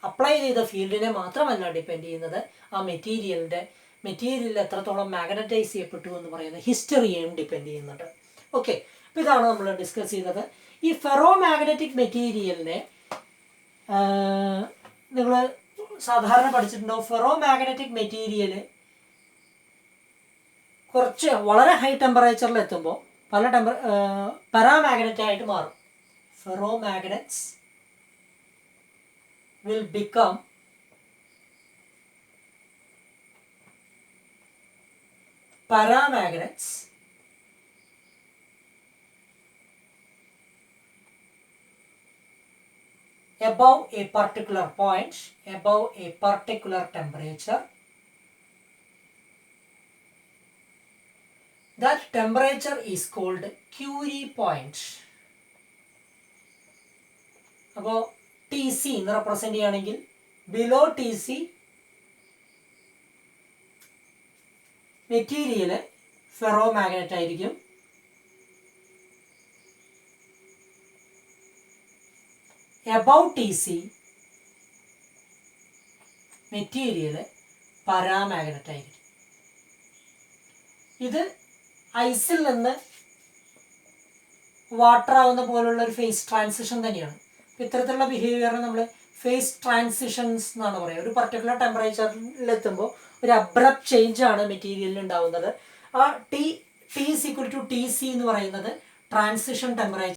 അപ്ലൈ ചെയ്ത ഫീൽഡിനെ മാത്രമല്ല ഡിപ്പെൻഡ് ചെയ്യുന്നത്, ആ മെറ്റീരിയൽ എത്രത്തോളം മാഗ്നറ്റൈസ് ചെയ്യപ്പെട്ടു എന്ന് പറയുന്ന ഹിസ്റ്ററിയെയും ഡിപ്പെൻഡ് ചെയ്യുന്നുണ്ട്. ഓക്കെ, അപ്പോൾ ഇതാണ് നമ്മൾ ഡിസ്കസ് ചെയ്തത്. ഈ ഫെറോ മാഗ്നറ്റിക് മെറ്റീരിയലിനെ നിങ്ങൾ സാധാരണ പഠിച്ചിട്ടുണ്ടാവും. ഫെറോ മാഗ്നറ്റിക് മെറ്റീരിയൽ വളരെ ഹൈ ടെമ്പറേച്ചറിൽ എത്തുമ്പോൾ പല പാരാമാഗ്നറ്റ് ആയിട്ട് മാറും. ഫെറോമാഗ്നറ്റ്സ് will become paramagnets above a particular point, above a particular temperature. That temperature is called Curie point. അപ്പോൾ ടി സി എന്ന് റെപ്രസെന്റ് ചെയ്യുകയാണെങ്കിൽ below T C material ferro magnet ആയിരിക്കും. Above T C material paramagnet ആയിരിക്കും. ഇത് ഐസിൽ നിന്ന് വാട്ടർ ആവുന്ന പോലുള്ള ഒരു ഫേസ് ട്രാൻസിഷൻ തന്നെയാണ്. ഇത്തരത്തിലുള്ള ബിഹേവിയറിനെ നമ്മൾ ഫേസ് ട്രാൻസിഷൻസ് എന്നാണ് പറയുക. ഒരു പർട്ടിക്കുലർ ടെമ്പറേച്ചറിലെത്തുമ്പോൾ ഒരു അബ്രപ്റ്റ് ചേഞ്ച് ആണ് മെറ്റീരിയലിൽ ഉണ്ടാവുന്നത്. ആ T is equal to T C എന്ന് പറയുന്നത് ട്രാൻസിഷൻ ടെമ്പറേച്ചർ